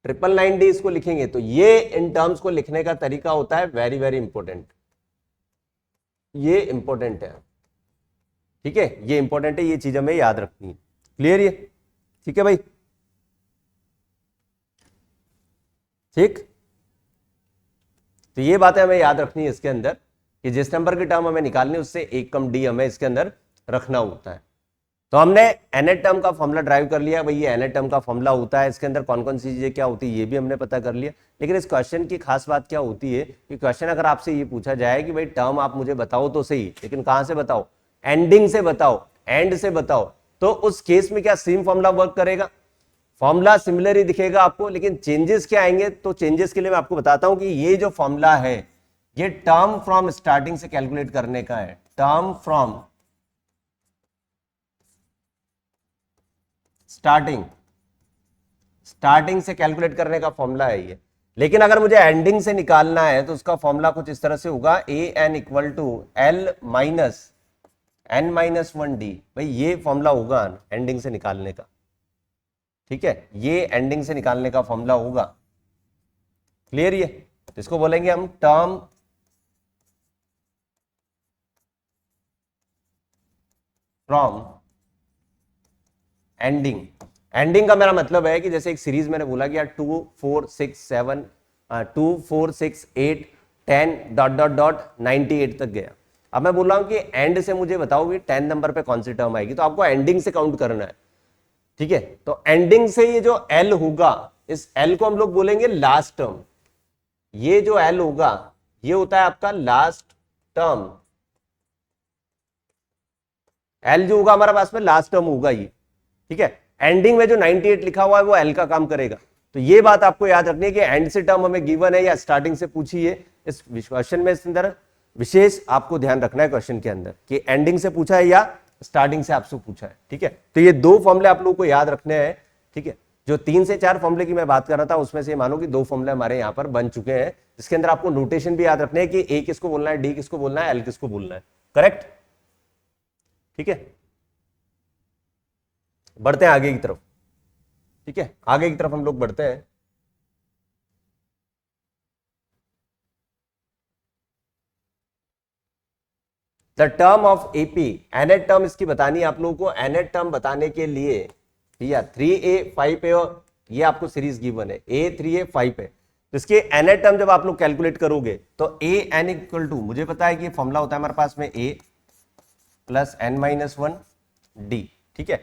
999d इसको लिखेंगे। तो ये इन टर्म्स को लिखने का तरीका होता है वेरी वेरी इंपॉर्टेंट, ये इंपॉर्टेंट है, ठीक है, ये इंपॉर्टेंट है, ये चीज हमें याद रखनी है। क्लियर ये, ठीक है भाई, ठीक। तो ये बातें हमें याद रखनी है इसके अंदर, कि जिस नंबर की टर्म हमें निकालनी है उससे एक कम डी हमें इसके अंदर रखना होता है। तो हमने nth टर्म का फॉर्मूला ड्राइव कर लिया भाई, ये nth टर्म का फॉर्मूला होता है, इसके अंदर कौन कौन सी चीजें क्या होती है ये भी हमने पता कर लिया। लेकिन इस क्वेश्चन की खास बात क्या होती है कि क्वेश्चन अगर आपसे ये पूछा जाए कि भाई टर्म आप मुझे बताओ तो सही, लेकिन कहां से बताओ, एंडिंग से बताओ, एंड से बताओ, तो उस केस में क्या सेम फॉर्मूला वर्क करेगा, फॉर्मूला सिमिलर ही दिखेगा आपको, लेकिन चेंजेस क्या आएंगे। तो चेंजेस के लिए मैं आपको बताता हूं कि ये जो फॉर्मूला है ये टर्म फ्रॉम स्टार्टिंग से कैलकुलेट करने का है, टर्म फ्रॉम स्टार्टिंग से कैलकुलेट करने का फॉर्मूला है ये। लेकिन अगर मुझे एंडिंग से निकालना है तो उसका फॉर्मूला कुछ इस तरह से होगा, A N equal to L minus N minus 1d। भाई ये फॉर्मूला होगा एंडिंग से निकालने का, ठीक है, ये एंडिंग से निकालने का फॉर्मूला होगा। क्लियर ये, तो इसको बोलेंगे हम टर्म फ्रॉम एंडिंग। एंडिंग का मेरा मतलब है कि जैसे एक सीरीज मैंने बोला कि यार 2 4 6 7 2 4 6 8 10 डॉट डॉट डॉट 98 तक गया। अब मैं बोल रहा हूं कि एंड से मुझे बताओ कि 10 नंबर पे कौन सी टर्म आएगी, तो आपको एंडिंग से काउंट करना है, ठीक है। तो एंडिंग से ये जो एल होगा, इस एल को हम लोग बोलेंगे लास्ट टर्म। ये जो एल होगा ये होता है आपका लास्ट टर्म, एल जो होगा हमारे पास में लास्ट टर्म होगा ये, ठीक है। एंडिंग में जो 98 लिखा हुआ है वो एल का काम करेगा। तो ये बात आपको याद रखनी है कि एंड से टर्म हमें गिवन है या स्टार्टिंग से पूछी है, इस क्वेश्चन में इसके अंदर विशेष आपको ध्यान रखना है क्वेश्चन के अंदर कि एंडिंग से पूछा है या स्टार्टिंग से आपसे पूछा है, ठीक है। तो ये दो फॉर्मूले आप लोगों को याद रखने हैं, ठीक है। जो 3 से 4 फॉर्मूले की मैं बात कर रहा था उसमें से मानो कि 2 फॉर्मूले हमारे यहाँ पर बन चुके हैं, जिसके अंदर आपको नोटेशन भी याद रखने हैं कि ए किसको बोलना है, डी किसको बोलना है, एल किसको बोलना है, करेक्ट, ठीक है। बढ़ते हैं आगे की तरफ, ठीक है, आगे की तरफ हम लोग बढ़ते हैं। The term of AP, nth term इसकी बतानी है आप लोगों को। nth टर्म बताने के लिए भैया 3a 5a और ये आपको सीरीज गिवन है, a 3a 5 है, तो इसके nth टर्म जब आप लोग कैलकुलेट करोगे तो a n इक्वल टू, मुझे पता है कि फॉर्मूला होता है हमारे पास में a plus n minus 1 d, ठीक है।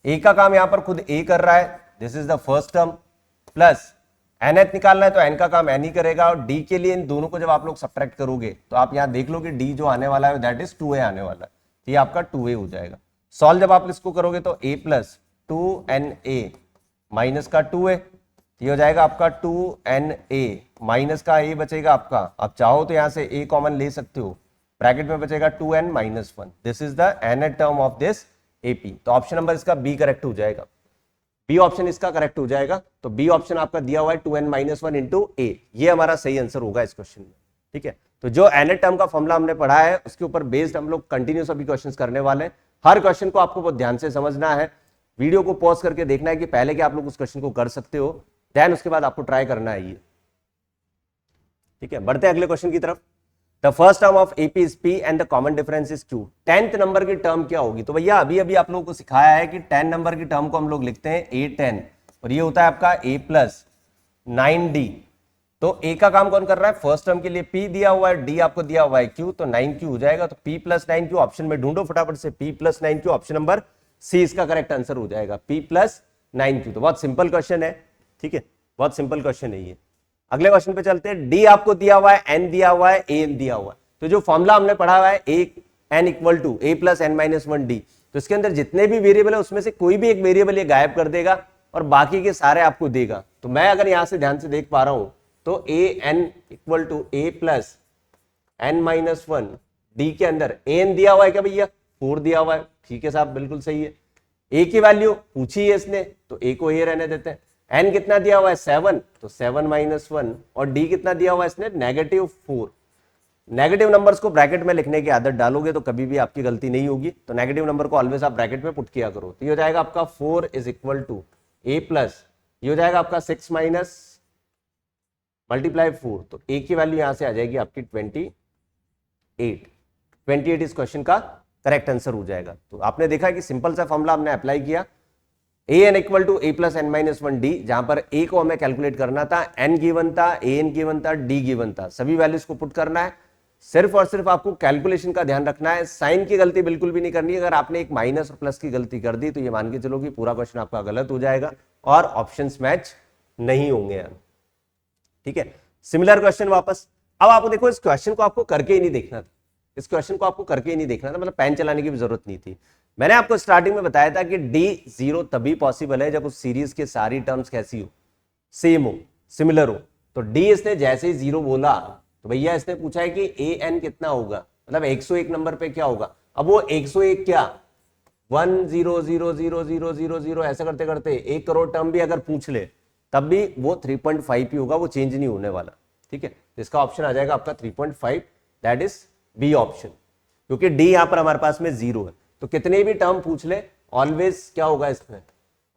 a का काम यहां पर खुद a कर रहा है, this is the first term, plus nth निकालना है तो n का काम n ही करेगा, और d के लिए इन दोनों को जब आप लोग सब्ट्रैक्ट करोगे तो आप यहां देख लो कि d जो आने वाला है दैट इज 2a आने वाला है, तो ये आपका 2a हो जाएगा। सॉल्व जब आप इसको करोगे तो a प्लस 2na माइनस का 2a, ये हो जाएगा आपका 2na माइनस का a बचेगा आपका, आप चाहो तो यहां से a कॉमन ले सकते हो, ब्रैकेट में बचेगा 2n minus 1, this is the nth term of this AP। तो ऑप्शन नंबर इसका बी करेक्ट हो जाएगा, बी ऑप्शन इसका करेक्ट हो जाएगा। तो बी ऑप्शन आपका दिया हुआ है 2n माइनस 1 इंटू ए, ये हमारा सही आंसर होगा इस क्वेश्चन में, ठीक है। तो जो nth टर्म का फॉर्मूला हमने पढ़ा है उसके ऊपर बेस्ड हम लोग कंटिन्यूस अभी क्वेश्चंस करने वाले हैं। हर क्वेश्चन को आपको बहुत ध्यान से समझना है, वीडियो को पॉज करके देखना है कि पहले क्या आप लोग उस क्वेश्चन को कर सकते हो, देन उसके बाद आपको ट्राई करना है ये। ठीक है, बढ़ते हैं अगले क्वेश्चन की तरफ। The first term of AP is P and the common difference is Q. 10th number की टर्म क्या होगी? तो भैया अभी अभी आप लोगों को सिखाया है कि 10 नंबर की टर्म को हम लोग लिखते हैं a10 और ये होता है आपका a प्लस 9d। तो a का काम कौन कर रहा है? फर्स्ट टर्म के लिए p दिया हुआ है, d आपको दिया हुआ है q, तो 9q हो जाएगा। तो p प्लस 9q ऑप्शन में ढूंढो फटाफट से, p plus 9q option number C इसका करेक्ट आंसर हो जाएगा, p प्लस 9q। तो बहुत सिंपल क्वेश्चन है, ठीक है, बहुत सिंपल क्वेश्चन है ये। अगले क्वेश्चन पे चलते हैं। डी आपको दिया हुआ है, एन दिया हुआ है, ए एन दिया हुआ है। तो जो फॉर्मूला हमने पढ़ा हुआ है n equal to A plus N minus 1 D, तो इसके अंदर जितने भी वेरिएबल है उसमें से कोई भी एक वेरिएबल ये गायब कर देगा और बाकी के सारे आपको देगा। तो मैं अगर यहां से ध्यान से देख पा रहा हूं तो A N equal to A plus N minus 1 D के अंदर ए एन दिया हुआ है क्या भैया? 4 दिया हुआ है, ठीक है साहब, बिल्कुल सही है। ए की वैल्यू पूछी है इसने तो ए को ए रहने देते हैं। एन कितना दिया हुआ है? 7, तो 7 माइनस 1, और डी कितना दिया हुआ है इसने? -4। नेगेटिव नंबर्स को ब्रैकेट में लिखने की आदत डालोगे तो कभी भी आपकी गलती नहीं होगी, तो नेगेटिव नंबर को ऑलवेज आप ब्रैकेट में पुट किया करो। तो ये हो जाएगा आपका 4 is equal to A plus, ये हो जाएगा आपका 6 माइनस मल्टीप्लाई 4, तो ए की वैल्यू यहां से आ जाएगी आपकी 28 इस क्वेश्चन का करेक्ट आंसर हो जाएगा। तो आपने देखा कि सिंपल सा फॉर्मूला हमने अप्लाई किया, A N equal to A plus N minus 1 D, जहां पर ए को हमें कैलकुलेट करना था, एन गिवन था, ए एन गिवन था, डी गिवन था, सभी वैल्यूज को पुट करना है। सिर्फ और सिर्फ आपको कैलकुलेशन का ध्यान रखना है, साइन की गलती बिल्कुल भी नहीं करनी है। अगर आपने एक माइनस और प्लस की गलती कर दी तो ये मान के चलो कि पूरा क्वेश्चन आपका गलत हो जाएगा और ऑप्शंस मैच नहीं होंगे। ठीक है, सिमिलर क्वेश्चन वापस। अब आप देखो, इस क्वेश्चन को आपको करके ही नहीं देखना था, इस क्वेश्चन को आपको करके ही नहीं देखना था, मतलब पेन चलाने की भी जरूरत नहीं थी। मैंने आपको स्टार्टिंग में बताया था कि डी 0 तभी पॉसिबल है जब उस सीरीज के सारी टर्म्स कैसी हो? सेम हो, सिमिलर हो। तो डी इसने जैसे ही 0 बोला तो भैया इसने पूछा है कि ए एन कितना होगा, मतलब 101 नंबर पे क्या होगा। अब वो 101 क्या 1000000 ऐसा करते करते 1 करोड़ टर्म भी अगर पूछ ले तब भी वो 3.5 ही होगा, वो चेंज नहीं होने वाला। ठीक है, तो इसका ऑप्शन आ जाएगा आपका 3.5, दैट इज बी ऑप्शन, क्योंकि डी यहां पर हमारे पास में 0 है। तो कितने भी टर्म पूछ ले ऑलवेज क्या होगा इसमें?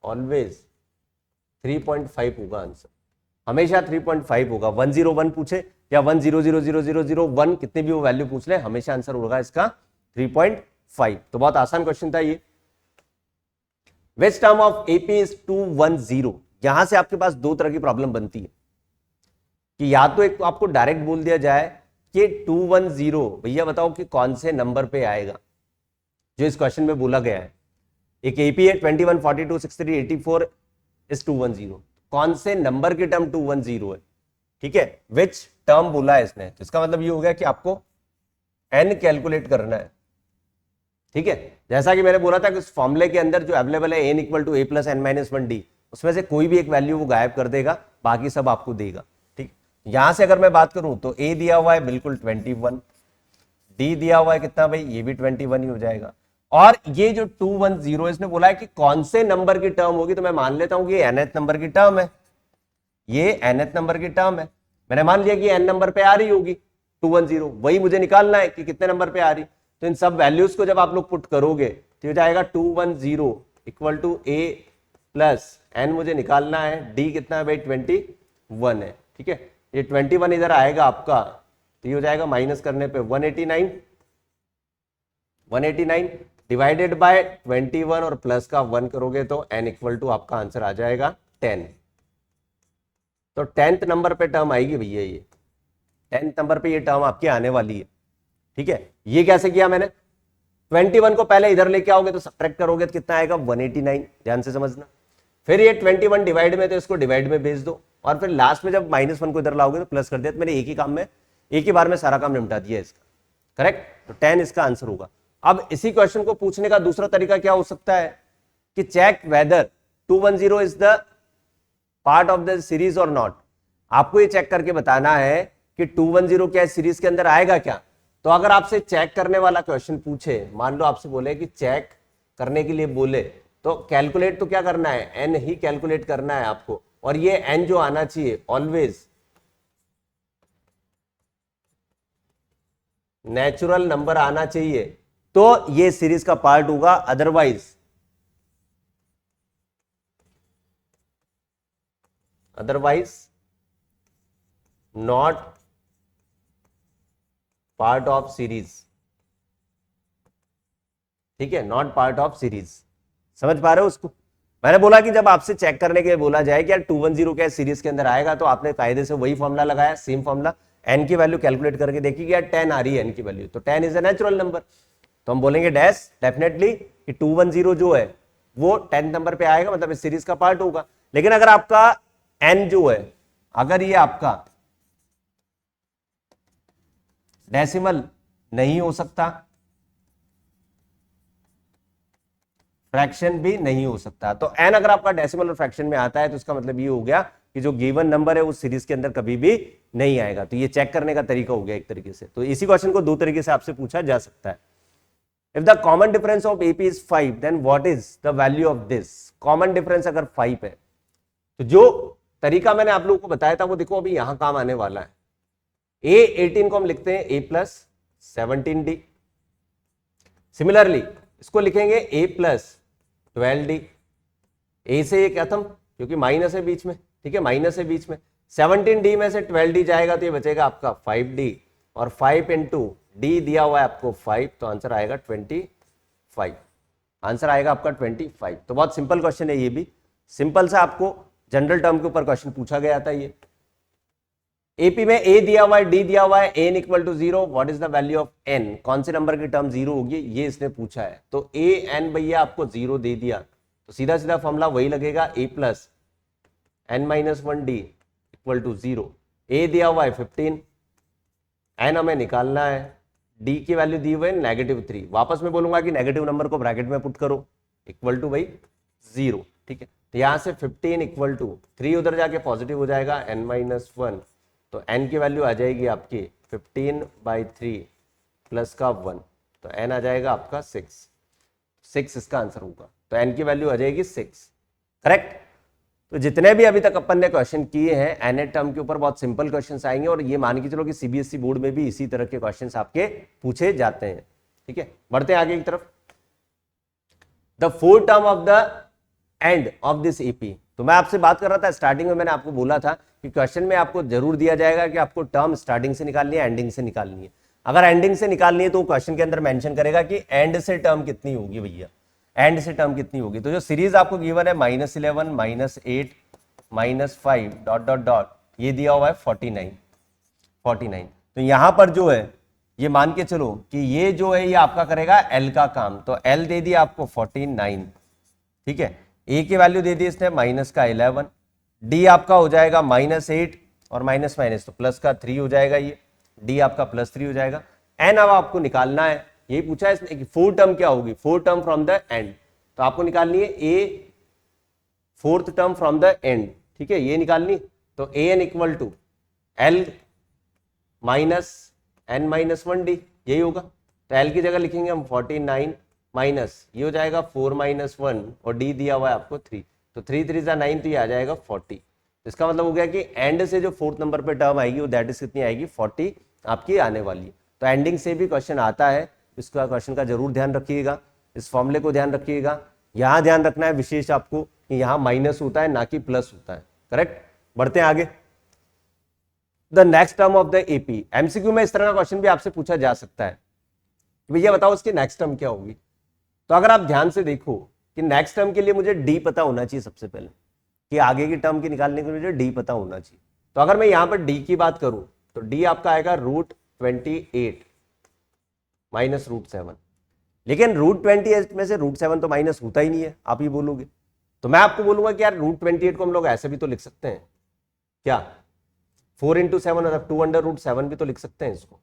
ऑलवेज 3.5 होगा आंसर, हमेशा 3.5 होगा। 101 पूछे या 1000001 कितने भी वो वैल्यू पूछ ले, हमेशा आंसर होगा इसका 3.5। तो बहुत आसान क्वेश्चन था ये। Which term of AP is 210? यहां से आपके पास दो तरह की प्रॉब्लम बनती है कि या तो एक तो आपको डायरेक्ट बोल दिया जाए कि 210 भैया बताओ कि कौन से नंबर पे आएगा जो इस क्वेश्चन में बोला गया है। एक एपी है 21, 42, 63, 84 इज 210, कौन से नंबर की टर्म 210 है? ठीक है, विच टर्म बोला है इसने, तो इसका मतलब ये हो गया कि आपको एन कैलकुलेट करना है। ठीक है, जैसा कि मैंने बोला था कि उस फॉर्मूले के अंदर जो अवेलेबल है n equal to A plus N minus 1 D, उसमें से कोई भी एक वैल्यू वो गायब कर देगा, बाकी सब आपको देगा। ठीक, यहां से अगर मैं बात करूं तो ए दिया हुआ है बिल्कुल 21, डी दिया हुआ है कितना भाई? ये भी 21 ही हो जाएगा। और ये जो 210 इसने बोला है कि कौन से नंबर की टर्म होगी, तो मैं मान लेता हूं कि ये nth नंबर की टर्म है, ये nth नंबर की टर्म है। मैंने मान लिया कि n नंबर पे आ रही होगी 210, वही मुझे निकालना है कि कितने नंबर पे आ रही। तो इन सब वैल्यूज को जब आप लोग पुट करोगे तो हो जाएगा 210 equal to A plus n मुझे निकालना है, डी कितना है भाई? 21 है। ठीक है, ये 21 इधर आएगा आपका, तो ये हो जाएगा माइनस करने पे 189 डिवाइडेड बाय 21 और प्लस का 1 करोगे तो n इक्वल टू आपका आंसर आ जाएगा 10। तो 10th नंबर पे टर्म आएगी भैया, ये 10th नंबर पे ये टर्म आपकी आने वाली है। ठीक है, ये कैसे किया मैंने? 21 को पहले इधर लेके आओगे तो सब्ट्रैक्ट करोगे तो कितना आएगा? 189, ध्यान से समझना। फिर ये 21 डिवाइड में, तो इसको डिवाइड में भेज दो, और फिर लास्ट में जब -1 को इधर लाओगे तो प्लस कर दिया। तो मैंने एक ही काम में, एक ही बार में सारा काम निपटा दिया इसका, करेक्ट। तो 10 इसका आंसर होगा। अब इसी क्वेश्चन को पूछने का दूसरा तरीका क्या हो सकता है कि check whether 210 is the part of the series और नॉट। आपको ये चेक करके बताना है कि 210 क्या सीरीज के अंदर आएगा क्या। तो अगर आपसे चेक करने वाला क्वेश्चन पूछे, मान लो आपसे बोले कि चेक करने के लिए बोले, तो कैलकुलेट तो क्या करना है? एन ही कैलकुलेट करना है आपको, और ये एन जो आना चाहिए ऑलवेज नेचुरल नंबर आना चाहिए, तो ये सीरीज का पार्ट होगा, otherwise otherwise not part of series. ठीक है, नॉट पार्ट ऑफ सीरीज। समझ पा रहे हो उसको? मैंने बोला कि जब आपसे चेक करने के लिए बोला जाए कि यार 210 क्या सीरीज के अंदर आएगा, तो आपने कायदे से वही फॉर्मूला लगाया, सेम फॉर्मूला, एन की वैल्यू कैलकुलेट करके देखी कि यार 10 आ रही है एन की वैल्यू, तो 10 इज ए नेचुरल नंबर, तो हम बोलेंगे डैश डेफिनेटली कि 210 जो है वो 10 नंबर पे आएगा, मतलब इस सीरीज का पार्ट होगा। लेकिन अगर आपका एन जो है, अगर ये आपका डेसिमल नहीं हो सकता, फ्रैक्शन भी नहीं हो सकता, तो एन अगर आपका डेसिमल और फ्रैक्शन में आता है तो इसका मतलब ये हो गया कि जो गिवन नंबर है उस सीरीज के अंदर कभी भी नहीं आएगा। तो ये चेक करने का तरीका हो गया एक तरीके से। तो इसी क्वेश्चन को दो तरीके से आपसे पूछा जा सकता है। If the common difference of AP is 5 then what is the value of this. Common difference अगर 5 है तो जो तरीका मैंने आप लोगों को बताया था वो देखो अभी यहां काम आने वाला है। A18 को हम लिखते हैं A+17D। सिमिलरली इसको लिखेंगे A+12D। ए से ये क्या था, क्योंकि माइनस है बीच में, ठीक है, माइनस है बीच में, 17D में से 12D जाएगा तो ये बचेगा आपका 5D, और 5 इंटू डी दिया हुआ है आपको 5, तो आंसर आएगा 25। आंसर आएगा आपका 25। तो बहुत सिंपल क्वेश्चन है, ये भी सिंपल सा आपको जनरल टर्म के ऊपर क्वेश्चन पूछा गया था। ये एपी में ए दिया हुआ है, डी दिया हुआ है, n equal to 0, what is the value of n, कौन से नंबर की टर्म 0 होगी, ये इसने पूछा है। तो ए एन भैया आपको 0 दे दिया, तो सीधा सीधा फॉर्मूला वही लगेगा, A+n-1D इक्वल टू 0। ए दिया हुआ है 15, एन हमें निकालना है, डी की वैल्यू दी हुई है -3। वापस मैं बोलूंगा कि नेगेटिव नंबर को ब्रैकेट में पुट करो, इक्वल टू भाई 0। ठीक है, तो यहां से 15 इक्वल टू 3 उधर जाके पॉजिटिव हो जाएगा n-1, तो n की वैल्यू आ जाएगी आपकी 15/3 प्लस का 1, तो n आ जाएगा आपका 6 इसका आंसर होगा। तो n की वैल्यू आ जाएगी 6, करेक्ट। तो जितने भी अभी तक अपन ने क्वेश्चन किए हैं एन टर्म के ऊपर बहुत सिंपल क्वेश्चंस आएंगे, और ये मान के चलो कि सीबीएसई बोर्ड में भी इसी तरह के क्वेश्चंस आपके पूछे जाते हैं। ठीक है, बढ़ते हैं आगे की तरफ। The fourth term of the end of this AP. तो मैं आपसे बात कर रहा था स्टार्टिंग में, मैंने आपको बोला था कि क्वेश्चन में आपको जरूर दिया जाएगा कि आपको टर्म स्टार्टिंग से निकालनी है, एंडिंग से निकालनी है। अगर एंडिंग से निकालनी है तो क्वेश्चन के अंदर मेंशन करेगा कि एंड से टर्म कितनी होगी भैया, एंड से टर्म कितनी होगी। तो जो सीरीज आपको गिवन है -11, -8, -5 डॉट डॉट डॉट, ये दिया हुआ है 49। तो यहां पर जो है ये मान के चलो कि ये जो है ये आपका करेगा एल का काम, तो एल दे दिया आपको 49। ठीक है, ए की वैल्यू दे दी इसने -11, डी आपका हो जाएगा -8 और माइनस माइनस तो प्लस का 3 हो जाएगा, ये डी आपका +3 हो जाएगा। एन अब आपको निकालना है, यही पूछा है इसने कि फोर्थ टर्म क्या होगी, fourth term from the end, तो आपको निकालनी है a fourth term from the end. ठीक है, ये निकालनी, तो A N equal to L -n-1d, यही होगा। तो एल की जगह लिखेंगे हम 49 माइनस ये हो जाएगा 4 - 1 और डी दिया हुआ है आपको 3, तो 3 3 9, तो ये आ जाएगा 40। तो इसका मतलब हो गया कि एंड से जो फोर्थ नंबर पे टर्म आएगी वो दैट इज कितनी आएगी, 40 आपकी आने वाली है। तो एंडिंग से भी क्वेश्चन आता है, इसका क्वेश्चन का जरूर ध्यान रखिएगा, इस फॉर्मूले को ध्यान रखिएगा। यहाँ ध्यान रखना है विशेष आपको कि यहाँ माइनस होता है ना कि प्लस होता है, करेक्ट। बढ़ते हैं आगे। The next term of the AP, MCQ में इस तरह का क्वेश्चन भी आपसे पूछा जा सकता है, भैया बताओ इसकी नेक्स्ट टर्म क्या होगी। तो अगर आप ध्यान से देखो कि नेक्स्ट टर्म के लिए मुझे डी पता होना चाहिए सबसे पहले, कि आगे की टर्म की निकालने के लिए मुझे डी पता होना चाहिए। तो अगर मैं यहां पर डी की बात करूं तो डी आपका आएगा √28 माइनस √7, लेकिन √28 में से √7 तो माइनस होता ही नहीं है, आप ही बोलोगे। तो मैं आपको बोलूंगा कि यार √28 को हम लोग ऐसे भी तो लिख सकते हैं, क्या 4 × 7 मतलब 2√7 भी तो लिख सकते हैं इसको।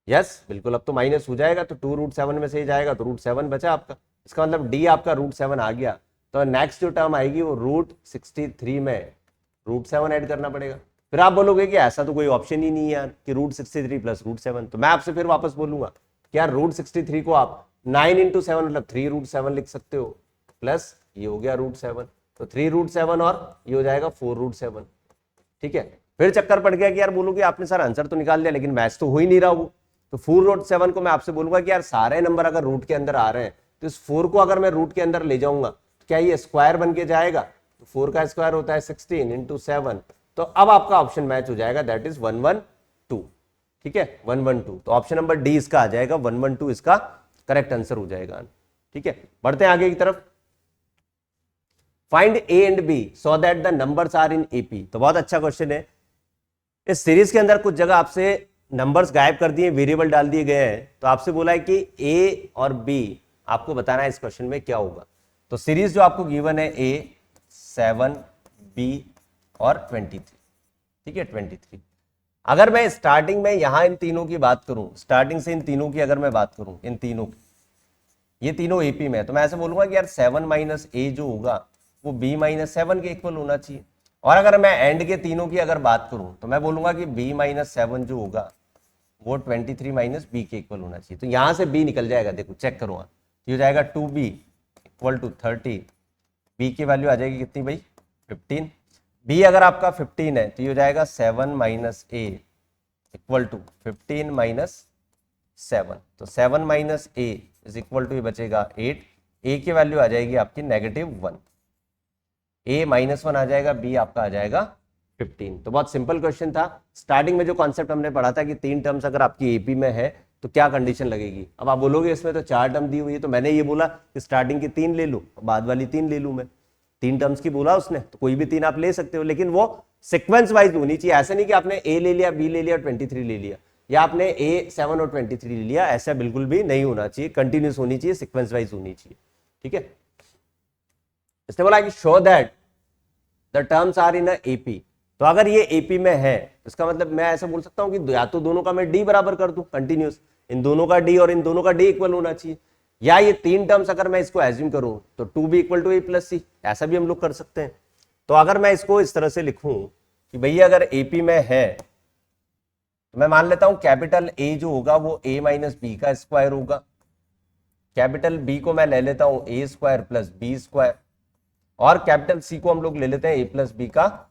यस बिल्कुल, अब तो माइनस हो जाएगा, तो 2√7 में से ही जाएगा तो √7 बचा आपका, इसका मतलब डी आपका √7 आ गया। तो नेक्स्ट जो टर्म आएगी वो √63 में √7 ऐड करना पड़ेगा। फिर आप बोलोगे कि ऐसा तो कोई ऑप्शन ही नहीं है यार कि √63 + √7, तो मैं आपसे फिर वापस बोलूंगा कि यार √63 को आप 9 × 7 मतलब 3√7 लिख सकते हो, प्लस ये हो गया √7, तो 3√7 और ये हो जाएगा 4√7। ठीक है, फिर चक्कर पड़ गया कि यार बोलोगे आपने सर आंसर तो निकाल दिया लेकिन मैच तो हो ही नहीं रहा वो, तो 4√7 को मैं आपसे बोलूंगा कि यार सारे नंबर अगर रूट के अंदर आ रहे हैं तो इस 4 को अगर मैं रूट के अंदर ले जाऊंगा तो क्या ये स्क्वायर बन के जाएगा, तो 4 का स्क्वायर होता है 16 इंटू 7। तो अब आपका ऑप्शन मैच हो जाएगा, दैट इज 112। ठीक है, 112। तो ऑप्शन नंबर डी इसका आ जाएगा, 112 इसका करेक्ट आंसर हो जाएगा। ठीक है, बढ़ते हैं आगे की तरफ। Find A and B so that the numbers are in AP. तो बहुत अच्छा क्वेश्चन है। इस सीरीज के अंदर कुछ जगह आपसे नंबर्स गायब कर दिए, वेरिएबल डाल दिए गए हैं, तो आपसे बोला है कि ए और बी आपको बताना है इस क्वेश्चन में क्या होगा। तो सीरीज जो आपको गिवन है ए 7 बी और 23। ठीक है, 23। अगर मैं स्टार्टिंग में यहां इन तीनों की बात करूं, स्टार्टिंग से इन तीनों की अगर मैं बात करूं, इन तीनों की, ये तीनों एपी में है, तो मैं ऐसे बोलूंगा कि यार 7 माइनस ए जो होगा वो बी माइनस 7 के इक्वल होना चाहिए। और अगर मैं एंड के तीनों की अगर बात करूं तो मैं बोलूंगा कि b माइनस 7 जो होगा वो 23 माइनस बी के इक्वल होना चाहिए। तो यहां से b निकल जाएगा, देखो चेक करो, ये हो जाएगा 2b इक्वल टू 30। b की वैल्यू आ जाएगी कितनी भाई, 15। b अगर आपका 15 है तो ये हो जाएगा 7 minus A equal to 15 minus 7। तो 7 minus A is equal to ये बचेगा 8। a की वैल्यू आ जाएगी आपकी -1, a -1 आ जाएगा, b आपका आ जाएगा 15। तो बहुत सिंपल क्वेश्चन था। स्टार्टिंग में जो कॉन्सेप्ट हमने पढ़ा था कि 3 टर्म्स अगर आपकी एपी में है तो क्या कंडीशन लगेगी। अब आप बोलोगे इसमें तो 4 टर्म दी हुई है, तो मैंने ये बोला कि स्टार्टिंग की 3 ले लो, बाद वाली 3 ले लूं मैं। 3 टर्म्स की बोला उसने, तो कोई भी 3 आप ले सकते हो, लेकिन वो सिक्वेंस वाइज होनी चाहिए। ऐसा नहीं कि आपने ए ले लिया, बी ले लिया और 23 ले लिया, या आपने ए 7 और 23 ले लिया, ऐसा बिल्कुल भी नहीं होना चाहिए। कंटिन्यूस होनी चाहिए, सिक्वेंस वाइज होनी चाहिए। ठीक है, इसने बोला कि show that the terms are in AP. तो अगर ये एपी में है तो इसका मतलब मैं ऐसा बोल सकता हूं कि या तो दोनों का मैं डी बराबर कर दूं कंटिन्यूस, इन दोनों का डी और इन दोनों का डी इक्वल होना चाहिए। या ये 3 टर्म्स अगर मैं इसको एज्यूम करूं तो 2b equal to a plus C, ऐसा भी हम लोग कर सकते हैं। तो अगर मैं इसको इस तरह से लिखूं कि भैया अगर एपी में है तो मैं मान लेता हूं कैपिटल ए जो होगा वो a माइनस बी का स्क्वायर होगा, कैपिटल बी को मैं ले लेता हूं a square plus B square, और कैपिटल सी को हम लोग ले लेते हैं ए प्लस बी का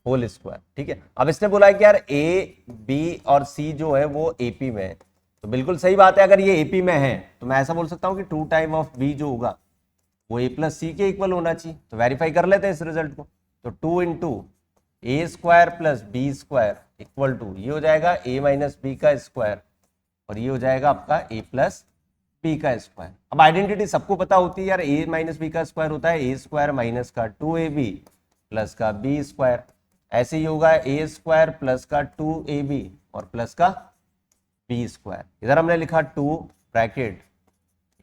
होल स्क्वायर। ठीक है, अब इसने बोला है कि यार ए बी और सी जो है वो एपी में है, तो बिल्कुल सही बात है। अगर ये एपी में है तो मैं ऐसा बोल सकता हूं कि 2 टाइम ऑफ बी जो होगा वो ए प्लस सी के इक्वल होना चाहिए। तो वेरीफाई कर लेते हैं इस रिजल्ट को। तो 2 into A square plus B square equal to ये हो जाएगा ए माइनस बी का स्क्वायर, और ये हो जाएगा आपका ए प्लस बी का स्क्वायर। अब आइडेंटिटी सबको पता होती है यार, ए माइनस बी का स्क्वायर होता है ए स्क्वायर माइनस का 2ab प्लस का बी स्क्वायर। ऐसे ही होगा ए स्क्वायर प्लस का 2ab और प्लस का बी स्क्वायर। इधर हमने लिखा 2 ब्रैकेट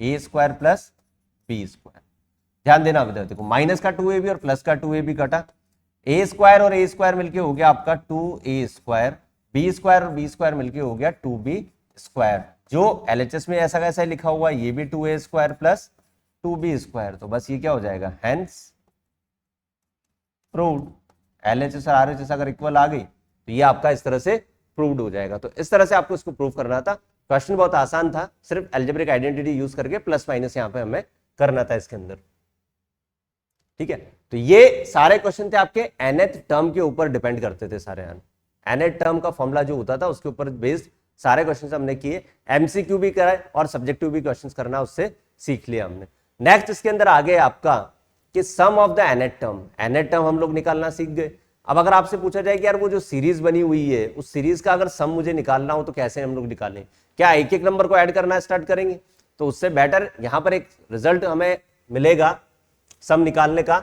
ए स्क्वायर प्लस बी स्क्वायर। ध्यान देना इधर देखो, माइनस का 2ab और प्लस का 2ab कटा, ए स्क्वायर और ए स्क्वायर मिलके हो गया आपका 2a स्क्वायर, बी स्क्वायर और बी स्क्वायर मिलके हो गया 2b स्क्वायर। जो एलएचएस में ऐसा कैसा लिखा हुआ ये भी 2a square plus 2b square. तो बस ये क्या हो जाएगा, हेंस प्रूव्ड। एलएचएस और आरएचएस अगर इक्वल आ गई तो ये आपका इस तरह से प्रूव्ड हो जाएगा। तो इस तरह से आपको इसको प्रूव करना था। क्वेश्चन बहुत आसान था, सिर्फ एल्जेब्रिक आइडेंटिटी यूज करके प्लस माइनस यहाँ पे हमें करना था इसके अंदर। ठीक है, तो ये सारे क्वेश्चन थे आपके nth टर्म के ऊपर डिपेंड करते थे सारे। nth टर्म का फॉर्मूला जो होता था उसके ऊपर बेस्ड सारे क्वेश्चन हमने किए, एमसीक्यू भी कराए और सब्जेक्टिव भी क्वेश्चंस करना उससे सीख लिया हमने। नेक्स्ट इसके अंदर आ गए आपका कि sum of the nth term. nth term हम लोग निकालना सीख गए। अब अगर आपसे पूछा जाए कि यार वो जो सीरीज बनी हुई है उस सीरीज का अगर सम मुझे निकालना हो तो कैसे हम लोग निकालें, क्या एक एक नंबर को ऐड करना स्टार्ट करेंगे? तो उससे बेटर यहां पर एक रिजल्ट हमें मिलेगा सम निकालने का,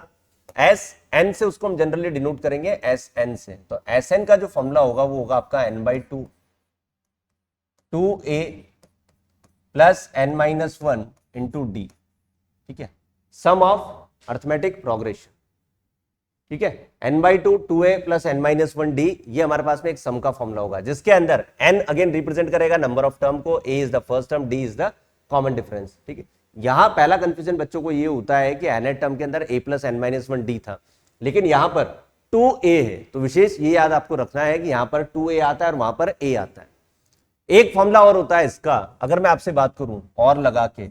एस एन से उसको हम जनरली डिनोट करेंगे एस एन से। तो एस एन का जो फॉर्मूला होगा वो होगा आपका n/2 2a plus n-1 into D. ठीक है, सम ऑफ अर्थमेटिक प्रोग्रेशन। ठीक है, n/2 2a plus n-1 D, ये हमारे पास में एक सम का फॉर्मूला होगा जिसके अंदर n अगेन रिप्रेजेंट करेगा नंबर ऑफ टर्म को, a is the first term, d is the common difference. ठीक है, यहां पहला कंफ्यूजन बच्चों को ये होता है कि nth टर्म के अंदर a प्लस n-1 डी था, लेकिन यहां पर 2a है। तो विशेष ये याद आपको रखना है कि यहां पर 2a आता है और वहां पर a आता है। एक फॉर्मूला और होता है इसका, अगर मैं आपसे बात करूं और लगा के,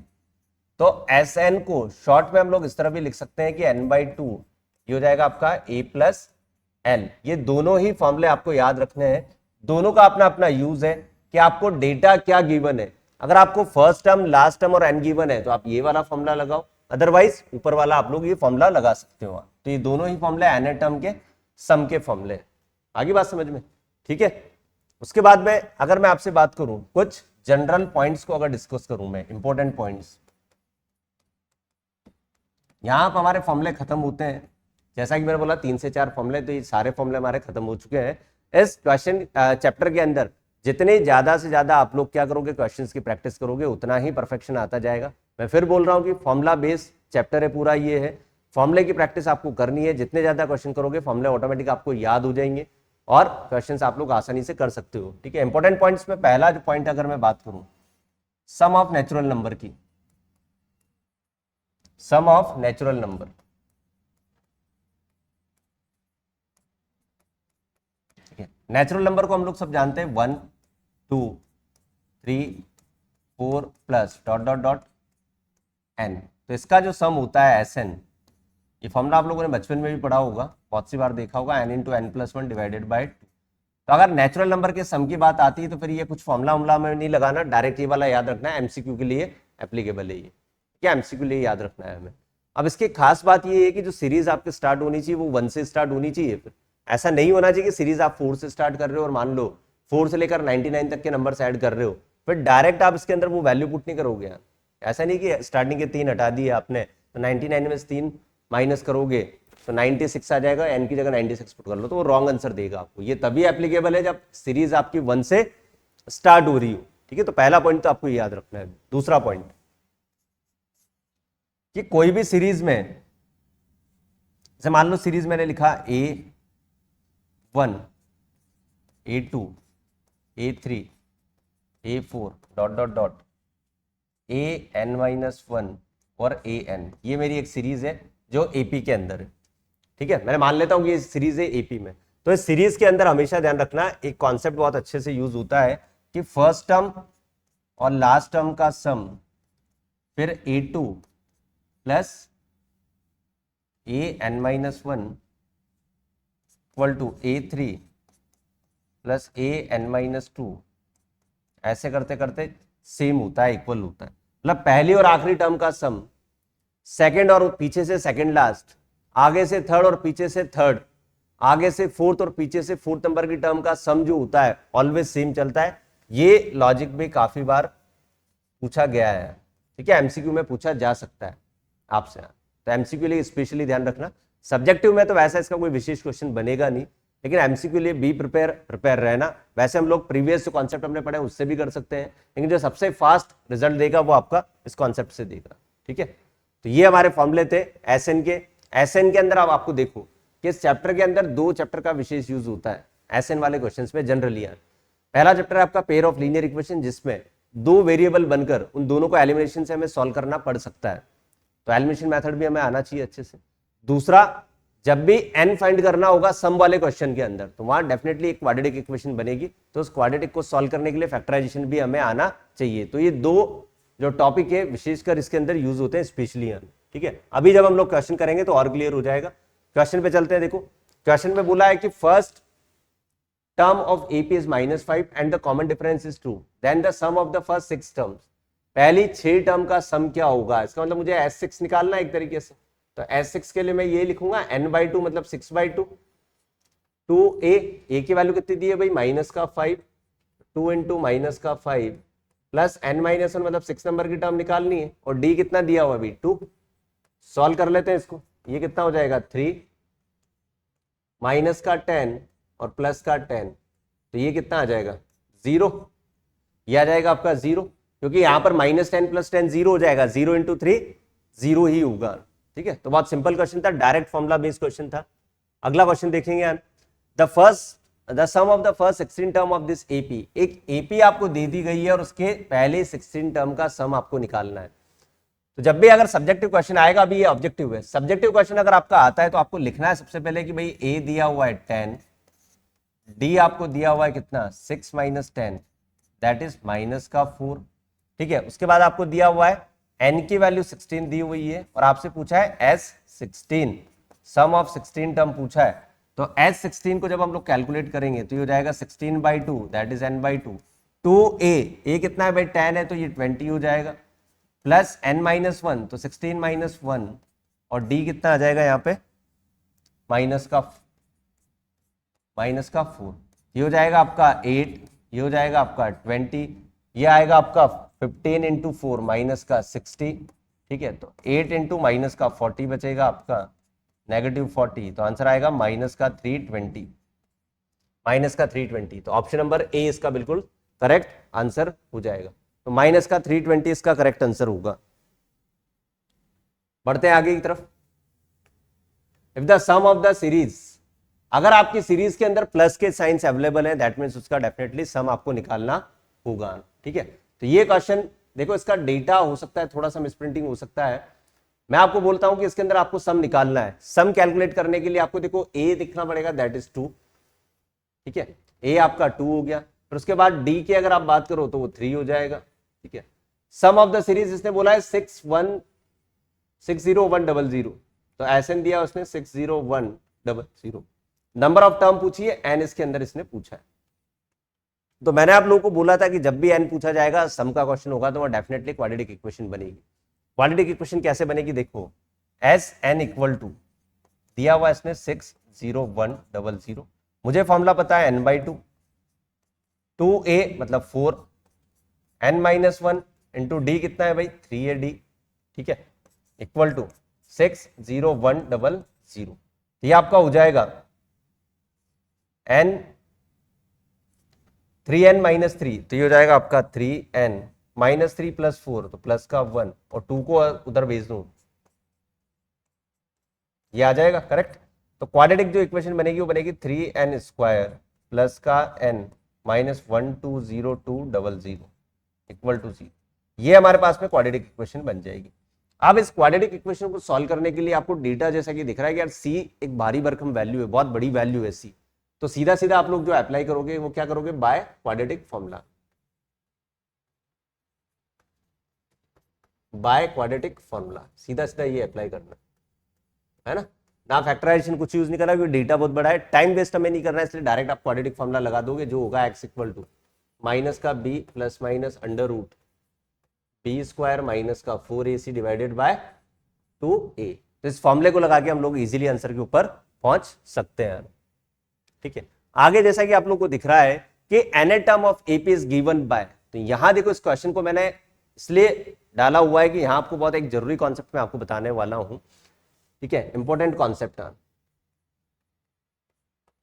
तो एस एन को शॉर्ट में हम लोग इस तरह भी लिख सकते हैं कि n/2 ये हो जाएगा आपका a प्लस एन। ये दोनों ही फॉर्मूले आपको याद रखने हैं, दोनों का अपना अपना यूज है कि आपको डेटा क्या गिवन है। अगर आपको फर्स्ट टर्म, लास्ट टर्म और n गिवन है तो आप ये वाला फॉर्मूला लगाओ, अदरवाइज ऊपर वाला आप लोग ये फॉर्मूला लगा सकते हो। तो ये दोनों ही फॉर्मूले nth टर्म के सम के फॉर्मूले। आगे बात समझ में, ठीक है। उसके बाद में अगर मैं आपसे बात करूं, कुछ जनरल पॉइंट्स को अगर डिस्कस करूं मैं, इंपॉर्टेंट पॉइंट्स, यहां पर हमारे फॉर्मूले खत्म होते हैं। जैसा कि मैंने बोला 3 से 4 फॉर्मूले, तो ये सारे फॉर्मूले हमारे खत्म हो चुके हैं। इस क्वेश्चन चैप्टर के अंदर जितने ज्यादा से ज्यादा आप लोग क्या करोगे, क्वेश्चंस की प्रैक्टिस करोगे, उतना ही परफेक्शन आता जाएगा। मैं फिर बोल रहा हूं कि फॉर्मूला बेस्ड चैप्टर है पूरा, ये है फॉर्मूले की प्रैक्टिस आपको करनी है। जितने ज्यादा क्वेश्चन करोगे फॉर्मूले ऑटोमेटिक आपको याद हो जाएंगे और क्वेश्चंस आप लोग आसानी से कर सकते हो, ठीक है। इंपॉर्टेंट पॉइंट्स में पहला जो पॉइंट अगर मैं बात करूं, सम ऑफ नेचुरल नंबर की, सम ऑफ नेचुरल नंबर, ठीक है। नेचुरल नंबर को हम लोग सब जानते हैं 1 2 3 4 plus dot dot dot n। तो इसका जो सम होता है Sn, ये फॉर्मूला आप लोगों ने बचपन में भी पढ़ा होगा, बहुत सी बार देखा होगा, n into n plus one divided by 2। तो अगर नेचुरल नंबर के सम की बात आती है तो फिर ये कुछ फॉर्मूला उमला में नहीं लगाना, डायरेक्ट ये वाला याद रखना है, एमसीक्यू के लिए एप्लीकेबल है ये, क्या एमसीक्यू के लिए याद रखना है हमें। अब इसकी खास बात ये है कि जो सीरीज आपकी स्टार्ट होनी चाहिए वो 1 से स्टार्ट होनी चाहिए। फिर ऐसा नहीं होना चाहिए कि सीरीज आप 4 से स्टार्ट कर रहे हो और मान लो 4 से लेकर 99 तक के नंबर ऐड कर रहे हो, फिर डायरेक्ट आप इसके अंदर वो वैल्यू पुट नहीं करोगे यार। ऐसा नहीं कि स्टार्टिंग के 3 हटा दिए आपने, तो 99 में से 3 माइनस करोगे तो 96 आ जाएगा, एन की जगह 96 पुट कर लो, तो वो रॉन्ग आंसर देगा आपको। ये तभी एप्लीकेबल है जब सीरीज आपकी 1 से स्टार्ट हो रही हो, ठीक है। तो पहला पॉइंट तो आपको याद रखना है। दूसरा पॉइंट कि कोई भी सीरीज में, जैसे मान लो सीरीज मैंने लिखा A1 A2 A3 A4 dot dot dot AN-1 और AN, ये मेरी एक सीरीज है जो एपी के अंदर है, ठीक है। मैंने मान लेता हूं कि ये सीरीज है एपी में। तो इस सीरीज के अंदर हमेशा ध्यान रखना, एक कॉन्सेप्ट बहुत अच्छे से यूज होता है कि फर्स्ट टर्म और लास्ट टर्म का सम, फिर A2 plus AN-1 equal to A3 plus AN-2, ऐसे करते करते सेम होता है, इक्वल होता है। मतलब पहली और आखिरी टर्म का सम, सेकंड और पीछे से सेकंड लास्ट, आगे से थर्ड और पीछे से थर्ड, आगे से फोर्थ और पीछे से फोर्थ नंबर की टर्म का सम जो होता है ऑलवेज सेम चलता है। ये लॉजिक भी काफी बार पूछा गया है, ठीक है, एमसीक्यू में पूछा जा सकता है आपसे। तो एमसीक्यू लिए स्पेशली ध्यान रखना। सब्जेक्टिव में तो वैसा इसका कोई विशेष क्वेश्चन बनेगा नहीं, लेकिन एमसीक्यू लिए बी प्रिपेयर रहना। वैसे हम लोग प्रीवियस जो कॉन्सेप्ट हमने पढ़े उससे भी कर सकते हैं, लेकिन जो सबसे फास्ट रिजल्ट देगा वो आपका इस कॉन्सेप्ट से देगा, ठीक है। तो ये हमारे फॉर्मूले थे एसएन के। एसएन के अंदर अब आपको देखो कि इस चैप्टर के अंदर 2 चैप्टर का विशेष यूज होता है एसएन वाले क्वेश्चंस में जनरली। पहला चैप्टर है आपका पेयर ऑफ लीनियर इक्वेशन, जिसमें 2 वेरिएबल बनकर उन दोनों को एलिमिनेशन से हमें सॉल्व करना पड़ सकता है, तो एलिमिनेशन मेथड भी हमें आना चाहिए अच्छे से। दूसरा, जब भी एन फाइंड करना होगा सम वाले क्वेश्चन के अंदर, तो वहां डेफिनेटली एक क्वाड्रेटिक इक्वेशन बनेगी, तो उस क्वाड्रेटिक को सॉल्व करने के लिए फैक्टराइजेशन भी हमें आना चाहिए। तो ये 2 जो टॉपिक है विशेषकर इसके अंदर यूज होते हैं स्पेशली, ठीक है। अभी जब हम लोग क्वेश्चन करेंगे तो और क्लियर हो जाएगा। क्वेश्चन पे चलते हैं। देखो क्वेश्चन में बोला है कि first term of AP is -5 and the common difference is 2, then the sum of the first 6 terms. पहली 6 टर्म का सम क्या होगा, इसका मतलब मुझे S6 निकालना है एक तरीके से। तो S6 के लिए मैं ये लिखूंगा n/2 मतलब 6/2, 2a की वैल्यू कितनी दी है भाई -5, 2 इंटू -5 प्लस n-1 मतलब 6 नंबर की टर्म निकालनी है, और d कितना दिया हुआ अभी 2। सॉल्व कर लेते हैं इसको, ये कितना हो जाएगा 3 माइनस का 10 और प्लस का 10, तो ये कितना आ जाएगा 0। ये आ जाएगा आपका 0, क्योंकि यहां पर -10 + 10 0 हो जाएगा, 0 इंटू 3 0 ही होगा, ठीक है। तो बहुत सिंपल क्वेश्चन था, डायरेक्ट फॉर्मूला बेस्ड क्वेश्चन था। अगला क्वेश्चन देखेंगे, the sum of the first 16 term of this AP. एक एपी आपको दे दी गई है और उसके पहले 16 टर्म का सम आपको निकालना है। तो जब भी अगर सब्जेक्टिव क्वेश्चन आएगा, अभी ये ऑब्जेक्टिव है, सब्जेक्टिव क्वेश्चन अगर आपका आता है तो आपको लिखना है सबसे पहले कि भाई ए दिया हुआ है 10, डी आपको दिया हुआ है कितना 6 - 10 दैट इज -4, ठीक है। उसके बाद आपको दिया हुआ है n की वैल्यू 16 दी हुई है, और आपसे पूछा है S16 सम ऑफ 16 टर्म पूछा है। तो S16 को जब हम लोग कैलकुलेट करेंगे तो ये हो जाएगा 16/2 दैट इज n/2, 2a कितना है भाई 10 है तो ये 20 हो जाएगा, प्लस n-1, तो 16-1, और d कितना आ जाएगा यहाँ पे माइनस का 4, ये हो जाएगा आपका 8, ये हो जाएगा आपका 20, ये आएगा आपका 15 इंटू 4 माइनस का 60, ठीक है। तो 8 इंटू माइनस का 40 बचेगा आपका -40, तो आंसर आएगा माइनस का 320, तो ऑप्शन नंबर ए इसका बिल्कुल करेक्ट आंसर हो जाएगा। तो माइनस का 320 इसका करेक्ट आंसर होगा। बढ़ते हैं आगे की तरफ। If the sum of the series, अगर आपकी सीरीज के अंदर प्लस के साइंस अवेलेबल है, दैट मीन्स उसका डेफिनेटली सम आपको निकालना होगा, ठीक है। तो ये क्वेश्चन देखो, इसका डेटा हो सकता है थोड़ा सा मिसप्रिंटिंग हो सकता है। मैं आपको बोलता हूं कि इसके अंदर आपको सम निकालना है। सम कैलकुलेट करने के लिए आपको देखो ए दिखना पड़ेगा, दैट इज 2, ठीक है। ए आपका 2 हो गया, फिर उसके बाद डी की अगर आप बात करो तो वो 3 हो जाएगा, ठीक है। सम ऑफ द सीरीज इसने बोला है 60100, तो एसएन दिया उसने 60100। नंबर ऑफ टर्म पूछिए, एन इसके अंदर इसने पूछा है। तो मैंने आप लोगों को बोला था कि जब भी एन पूछा जाएगा, सम का क्वेश्चन होगा, तो वो डेफिनेटली क्वाड्रेटिक इक्वेशन बनेगी। क्वाड्रेटिक इक्वेशन कैसे बनेगी देखो, एस एन इक्वल टू दिया हुआ इसने 60100, मुझे फॉर्मूला पता है n/2, 2a मतलब 4, n-1 इंटू डी कितना है भाई 3ad, ठीक है, इक्वल टू 60100। ये आपका हो जाएगा n 3n-3, तो ये हो जाएगा आपका 3n-3 प्लस 4, तो प्लस का 1, और 2 को उधर भेज दूं, ये आ जाएगा करेक्ट। तो क्वाड्रेटिक जो इक्वेशन बनेगी वो बनेगी 3n² प्लस का n -1202000 इक्वल टू 0। ये हमारे पास में क्वाड्रेटिक इक्वेशन बन जाएगी। अब इस क्वाड्रेटिक इक्वेशन को सॉल्व करने के लिए आपको डेटा जैसा कि दिख रहा है कि यार c एक भारी भरकम वैल्यू है, बहुत बड़ी वैल्यू है c, तो सीधा सीधा आप लोग जो अप्लाई करोगे वो क्या करोगे, by quadratic formula, by quadratic formula सीधा सीधा ये अप्लाई करना है ना फैक्टराइजेशन कुछ यूज नहीं करना, क्योंकि डेटा बहुत बड़ा है, टाइम वेस्ट हमें नहीं करना है, इसलिए डायरेक्ट आप क्वाड्रेटिक फॉर्मूला लगा दोगे, जो होगा x इक्वल टू माइनस का b plus minus under root b² minus का 4ac डिवाइडेड बाय 2a। तो इस फॉर्मूले को लगा के हम लोग इजीली आंसर के ऊपर पहुंच सकते हैं, ठीक है। आगे जैसा कि आप लोग को दिख रहा है कि n term of AP is given by, तो यहां देखो इस क्वेश्चन को मैंने इसलिए डाला हुआ है कि यहां आपको बहुत एक जरूरी कॉन्सेप्ट मैं आपको बताने वाला हूं, ठीक है। इंपॉर्टेंट कॉन्सेप्ट,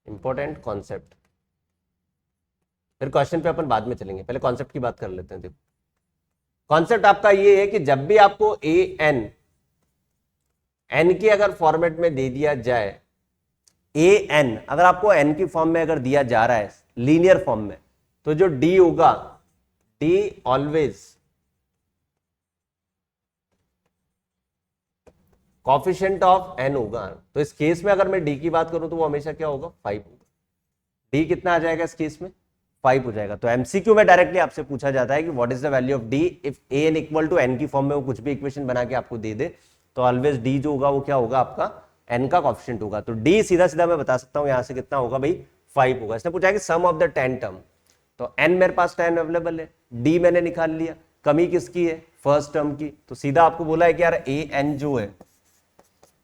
इंपॉर्टेंट कॉन्सेप्ट, फिर क्वेश्चन पे अपन बाद में चलेंगे, पहले कॉन्सेप्ट की बात कर लेते हैं। देखो कॉन्सेप्ट आपका ये है कि जब भी आपको एन के अगर फॉर्मेट में दे दिया जाए, एन अगर आपको एन की फॉर्म में अगर दिया जा रहा है लीनियर फॉर्म में, तो जो डी होगा, D always coefficient of n होगा। तो इस केस में अगर मैं डी की बात करूं तो वो हमेशा क्या होगा, 5 होगा। डी कितना आ जाएगा इस केस में, 5 हो जाएगा। तो एमसीक्यू में डायरेक्टली आपसे पूछा जाता है कि what is the value of D if A N equal to n की फॉर्म में वो कुछ भी इक्वेशन बना के आपको दे दे, तो ऑलवेज डी जो होगा वो क्या होगा, आपका एन का कॉफिशिएंट होगा। तो डी सीधा सीधा मैं बता सकता हूं यहां से कितना होगा भाई, 5 होगा। इसने पूछा है कि सम ऑफ द 10 टर्म, तो एन मेरे पास 10 अवेलेबल है, डी मैंने निकाल लिया, कमी किसकी है, फर्स्ट टर्म की। तो सीधा आपको बोला है कि यार ए एन जो है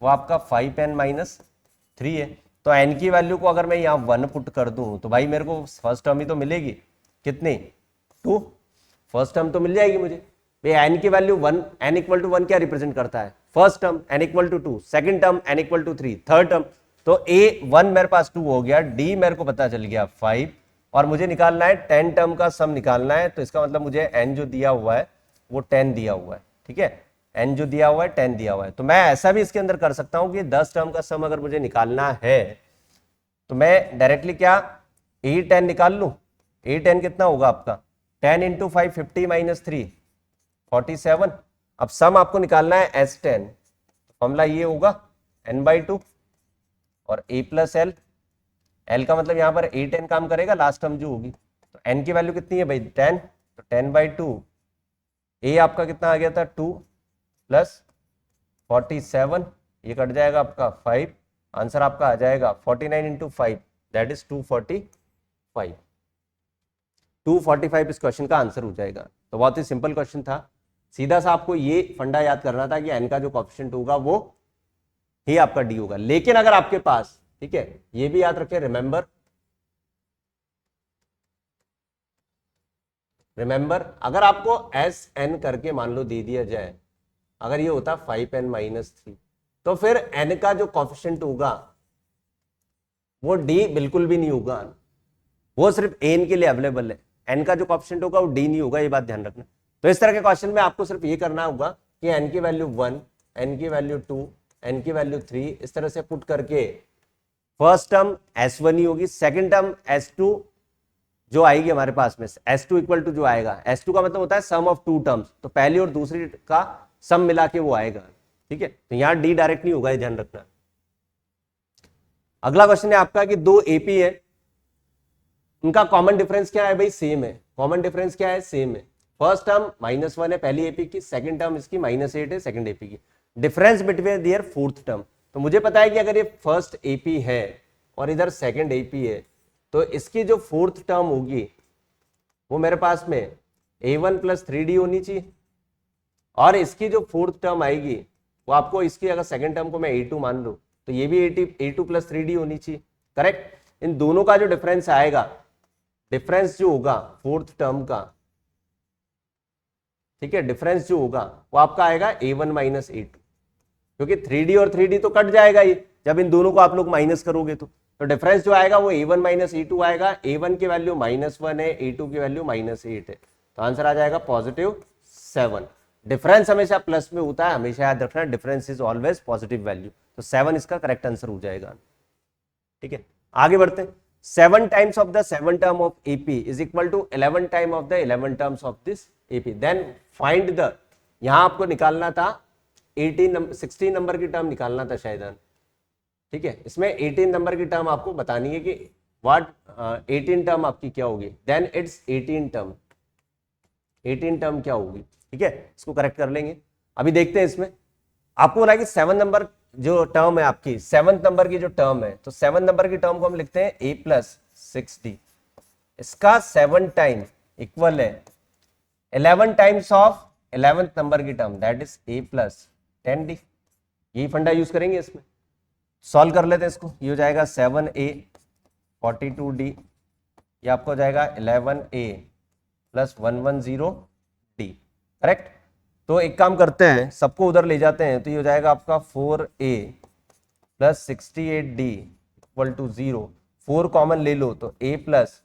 वो आपका 5n-3 है। तो n की वैल्यू को अगर मैं यहाँ 1 पुट कर दूं तो भाई मेरे को फर्स्ट टर्म ही तो मिलेगी, कितनी, 2, फर्स्ट टर्म तो मिल जाएगी मुझे। भाई n की वैल्यू 1, n इक्वल टू 1 क्या रिप्रेजेंट करता है, first term, n equal to 2, second term n equal to 3, third term. तो a1 मेरे पास 2 हो गया, d मेरे को पता चल गया 5, और मुझे निकालना है 10 टर्म का सम निकालना है। तो इसका मतलब मुझे n जो दिया हुआ है वो 10 दिया हुआ है, ठीक है, n जो दिया हुआ है 10 दिया हुआ है। तो मैं ऐसा भी इसके अंदर कर सकता हूं कि 10 टर्म का सम अगर मुझे निकालना है तो मैं डायरेक्टली क्या a10 निकाल लूं। a10 कितना होगा आपका, 10 इंटू 5 50 माइनस 3 47। अब सम आपको निकालना है s10, फॉर्मूला ये होगा n/2 और a प्लस एल, एल का मतलब यहां पर a10 काम करेगा, लास्ट टर्म जो होगी। तो n की वैल्यू कितनी है भाई 10, तो 10/2, a आपका कितना आ गया था 2 प्लस 47, ये कट जाएगा आपका 5, आंसर आपका आ जाएगा 49 इंटू 5 दैट इज 245 इस क्वेश्चन का आंसर हो जाएगा। तो बहुत ही सिंपल क्वेश्चन था, सीधा सा आपको ये फंडा याद करना था कि n का जो कॉफिशिएंट होगा वो ही आपका d होगा। लेकिन अगर आपके पास, ठीक है, ये भी याद रखें, रिमेंबर अगर आपको एस एन करके मान लो दे दिया जाए, अगर ये होता 5n-3, तो फिर n का जो कॉफिशिएंट होगा वो d बिल्कुल भी नहीं होगा, वो सिर्फ an के लिए अवेलेबल है। n का जो कॉफिशिएंट होगा वो d नहीं होगा, ये बात ध्यान रखना। तो इस तरह के क्वेश्चन में आपको सिर्फ ये करना होगा कि n की वैल्यू 1, n की वैल्यू 2, n की वैल्यू 3, इस तरह से पुट करके फर्स्ट टर्म s1 ही होगी, सेकंड टर्म s2 जो आएगी हमारे पास में, s2 इक्वल टू जो आएगा, s2 का मतलब होता है सम ऑफ टू टर्म्स, तो पहली और दूसरी का सम मिला के वो आएगा, ठीक है। तो यहां d डायरेक्ट नहीं होगा, ये ध्यान रखना। अगला क्वेश्चन है आपका कि दो एपी है, उनका कॉमन डिफरेंस क्या है भाई, सेम है। कॉमन डिफरेंस क्या है, सेम है। फर्स्ट टर्म -1 है पहली एपी की, सेकंड टर्म इसकी -8 है सेकंड एपी की। Difference between their fourth term, तो मुझे पता है कि अगर ये फर्स्ट एपी है और इधर सेकंड एपी है, तो इसकी जो फोर्थ टर्म होगी वो मेरे पास में a1 + 3d होनी चाहिए, और इसकी जो फोर्थ टर्म आएगी वो आपको, इसकी अगर सेकंड टर्म को मैं a2 मान लूं, तो ये भी a2 + 3d होनी चाहिए, करेक्ट। इन दोनों का जो डिफरेंस आएगा, डिफरेंस जो होगा फोर्थ टर्म का, ठीक है, डिफरेंस जो होगा वो आपका आएगा a1 - a2, क्योंकि 3d और 3d तो कट जाएगा ये जब इन दोनों को आप लोग माइनस करोगे तो डिफरेंस जो आएगा वो a1 - a2 आएगा। a1 की वैल्यू -1 है, a2 की वैल्यू -8 है, तो आंसर आ जाएगा +7। डिफरेंस हमेशा प्लस में होता है, हमेशा याद रखना, difference is always positive value, तो 7 इसका करेक्ट आंसर हो जाएगा, ठीक है। आगे बढ़ते हैं। 7 times of the 7 term of AP is equal to 11 time of the 11 terms of this AP, then find the, यहां आपको निकालना था 16 नंबर की टर्म निकालना था शायद, ठीक है। इसमें 18 नंबर की टर्म आपको बतानी है कि व्हाट 18 टर्म आपकी क्या होगी, देन इट्स 18 टर्म, 18 टर्म क्या होगी, ठीक है। इसको करेक्ट कर लेंगे। अभी देखते हैं इसमें आपको बोला कि 7 नंबर जो टर्म है आपकी, 7 नंबर की जो टर्म है, तो 7 नंबर की टर्म को हम लिखते हैं a + 6d, इसका 7 टाइम इक्वल है 11 टाइम्स ऑफ 11th नंबर की term, that is a + 10d। यही फंडा यूज करेंगे इसमें, सॉल्व कर लेते हैं इसको। ये हो जाएगा 7a 42d, ये आपको हो जाएगा 11a + 110d, करेक्ट। तो एक काम करते हैं, सबको उधर ले जाते हैं, तो ये हो जाएगा आपका 4a + 68d = 0, 4 कॉमन ले लो तो a +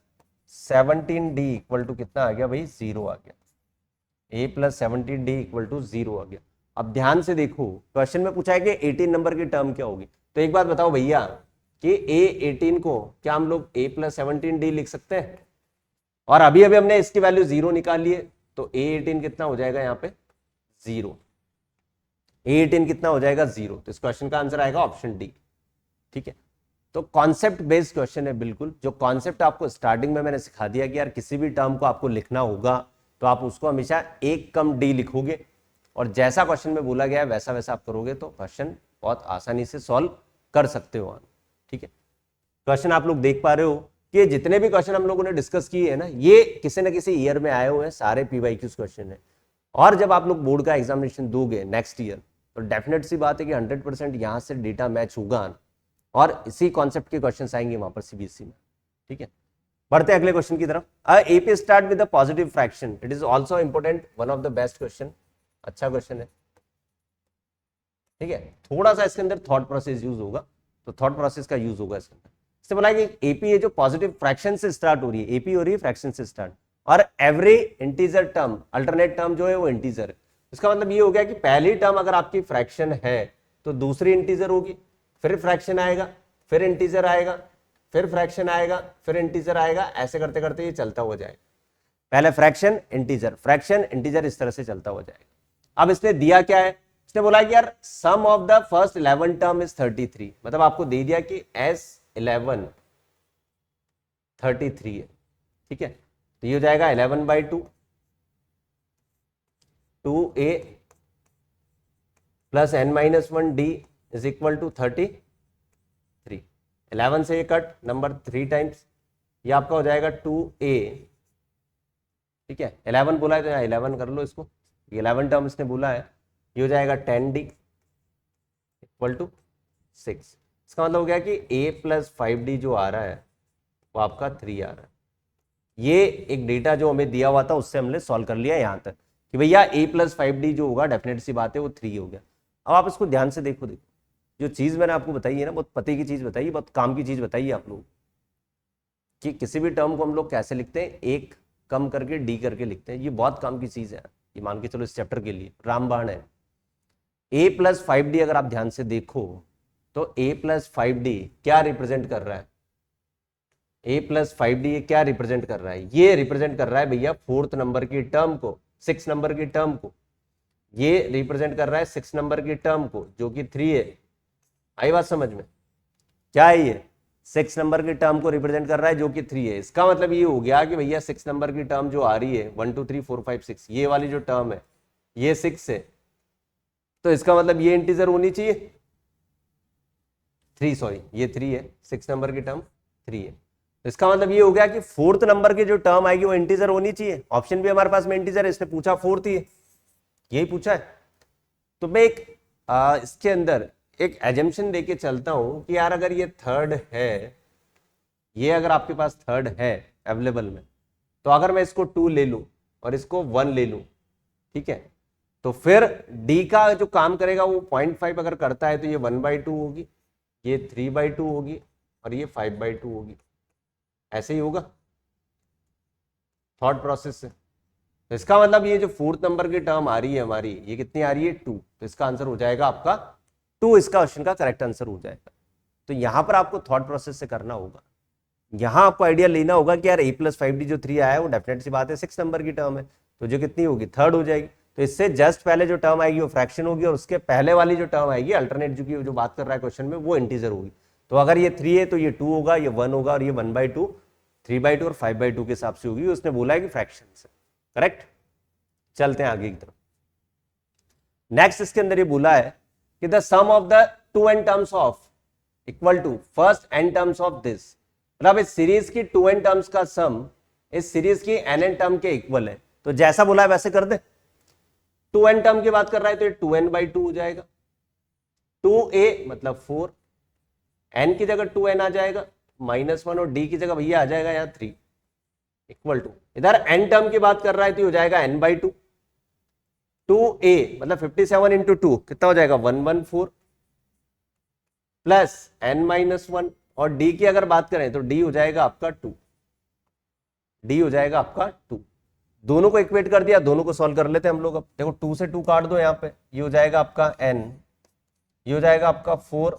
17d = कितना आ गया भाई, 0 आ गया, a + 17d = 0 आ गया। अब ध्यान से देखो, क्वेश्चन में पूछा है कि 18 नंबर की टर्म क्या होगी, तो एक बात बताओ भैया कि a18 को क्या हम लोग a + 17d लिख सकते हैं, और अभी अभी हमने इसकी वैल्यू 0 निकाल ली है, तो a18 कितना हो जाएगा यहाँ पे 0, a18 कितना हो जाएगा 0, तो इस क्वेश्चन का आंसर आएगा ऑप्शन डी, ठीक है। तो कॉन्सेप्ट बेस्ड क्वेश्चन है बिल्कुल, जो कॉन्सेप्ट आपको स्टार्टिंग में मैंने सिखा दिया कि यार किसी भी टर्म को आपको लिखना होगा तो आप उसको हमेशा एक कम डी लिखोगे, और जैसा क्वेश्चन में बोला गया है वैसा वैसा आप करोगे तो क्वेश्चन बहुत आसानी से सॉल्व कर सकते हो, ठीक है। क्वेश्चन आप लोग देख पा रहे हो कि जितने भी क्वेश्चन हम लोगों ने डिस्कस किए हैं ना, ये किसी न किसी ईयर में आए हुए हैं, सारे पीवाईक्यूज क्वेश्चन है, और जब आप लोग बोर्ड का एग्जामिनेशन दोगे नेक्स्ट ईयर, तो डेफिनेट सी बात है कि 100% यहां से डेटा मैच होगा, और इसी कॉन्सेप्ट के क्वेश्चन आएंगे वहां पर सीबीएसई में, ठीक है। बढ़ते हैं अगले क्वेश्चन की तरफ। AP start with the positive fraction, it is also important, one of the best question, अच्छा क्वेश्चन है, ठीक है। थोड़ा सा इसके अंदर थॉट प्रोसेस यूज होगा, तो थॉट प्रोसेस का यूज होगा इसके अंदर। इससे बोला कि एपी है जो पॉजिटिव फ्रैक्शन से स्टार्ट हो रही है, एपी हो रही है फ्रैक्शन से स्टार्ट, और every integer term, alternate term जो है वो इंटीजर है। इसका मतलब ये हो गया कि पहली टर्म अगर आपकी फ्रैक्शन है तो दूसरी इंटीजर होगी, फिर फ्रैक्शन आएगा, फिर इंटीजर आएगा, फिर फ्रैक्शन आएगा, फिर इंटीजर आएगा, ऐसे करते करते ये चलता हो जाएगा, पहले फ्रैक्शन इंटीजर, इस तरह से चलता हो जाएगा। अब इसने दिया क्या है, इसने बोला कि यार sum of the first 11 term is 33, मतलब आपको दे दिया कि S11 33 है, ठीक है। तो ये हो जाएगा 11/2, 2a + n-1d = 33। 11 से ये कट, नंबर 3 टाइम्स, ये आपका हो जाएगा 2a, ठीक है। 11 बोला है तो यहाँ 11 कर लो इसको, 11 टर्म इसने बोला है, ये हो जाएगा 10d इक्वल टू 6। इसका मतलब हो गया कि a प्लस 5d जो आ रहा है वो आपका 3 आ रहा है। ये एक डेटा जो हमें दिया हुआ था उससे हमने सॉल्व कर लिया यहाँ तक कि भैया a प्लस 5d जो होगा डेफिनेट सी बात है वो 3 हो गया। अब आप इसको ध्यान से देखो, जो चीज मैंने आपको बताई है ना, बहुत पते की चीज बताई, बहुत काम की चीज बताई है आप लोग कि किसी भी टर्म को हम लोग कैसे लिखते हैं, एक कम करके डी करके लिखते हैं। ये बहुत काम की चीज है, ये मान के चलो इस चैप्टर के लिए रामबाण है। a प्लस 5d अगर आप ध्यान से देखो तो a प्लस 5d क्या रिप्रेजेंट कर रहा है, a प्लस 5d क्या रिप्रेजेंट कर रहा है, ये रिप्रेजेंट कर रहा है भैया 4th नंबर की टर्म को, 6 नंबर की टर्म को, ये रिप्रेजेंट कर रहा है 6 नंबर की टर्म को जो कि 3 है। आई बात समझ में, क्या है ये 6 नंबर की टर्म को रिप्रेजेंट कर रहा है जो कि 3 है। इसका मतलब ये हो गया कि भैया 6 नंबर की टर्म जो आ रही है 1 2 3 4 5 6, ये वाली जो टर्म है ये 6 है, तो इसका मतलब ये इंटीजर होनी चाहिए 3, सॉरी ये 3 है, 6 नंबर की टर्म 3 है। तो इसका मतलब ये हो गया कि 4th नंबर की जो टर्म आएगी वो इंटीजर होनी चाहिए। ऑप्शन भी हमारे पास में इंटीजर है, इसने पूछा 4th ही है, यही पूछा है। तो मैं एक इसके अंदर एक एजम्पशन देके चलता हूं कि यार अगर ये 3rd है, ये अगर आपके पास 3rd है अवेलेबल में, तो अगर मैं इसको 2 ले लूं और इसको 1 ले लूं, ठीक है, तो फिर d का जो काम करेगा वो 0.5 अगर करता है तो ये 1/2 होगी, ये 3/2 होगी और ये 5/2 होगी। ऐसे ही होगा थॉट प्रोसेस से। तो इसका मतलब ये जो 4th नंबर की टर्म आ रही है हमारी, ये कितनी आ रही है 2, तो इसका आंसर हो जाएगा आपका 2, इसका क्वेश्चन का करेक्ट आंसर हो जाएगा। तो यहां पर आपको थॉट प्रोसेस से करना होगा, यहां आपको आइडिया लेना होगा कि यार a प्लस 5d जो 3 आया है वो डेफिनेट सी बात है 6 नंबर की टर्म है, तो जो कितनी होगी 3rd हो जाएगी। तो इससे जस्ट पहले जो टर्म आएगी वो फ्रैक्शन होगी और उसके पहले वाली जो टर्म आएगी अल्टरनेट जो बात कर रहा है क्वेश्चन में वो इंटीजर होगी। तो अगर ये 3 है तो ये 2 होगा, ये 1 होगा और ये 1/2, 3/2 और 5/2 के हिसाब से होगी। उसने बोला है कि फ्रैक्शन से, करेक्ट। चलते हैं आगे की तरफ। नेक्स्ट इसके अंदर ये बोला है कि the sum of the 2 n terms of equal to first n terms of this, मतलब इस सीरीज की 2 n टर्म्स का सम इस सीरीज की n टर्म के इक्वल है। तो जैसा बोला है वैसे कर दे। 2 n टर्म की बात कर रहा है तो ये 2n/2 हो जाएगा, 2a मतलब 4, n की जगह 2n आ जाएगा -1 और d की जगह भैया आ जाएगा यहाँ 3 इक्वल टू, इधर n टर्म की बात कर रहा है तो हो जाएगा n/2, 2a मतलब 57 इंटू 2 कितना हो जाएगा 114 प्लस n-1, और d की अगर बात करें तो d हो जाएगा आपका 2, d हो जाएगा आपका 2। दोनों को इक्वेट कर दिया, दोनों को सॉल्व कर लेते हैं हम लोग। अब देखो 2 से 2 काट दो यहाँ पे, ये हो जाएगा आपका n, ये हो जाएगा आपका 4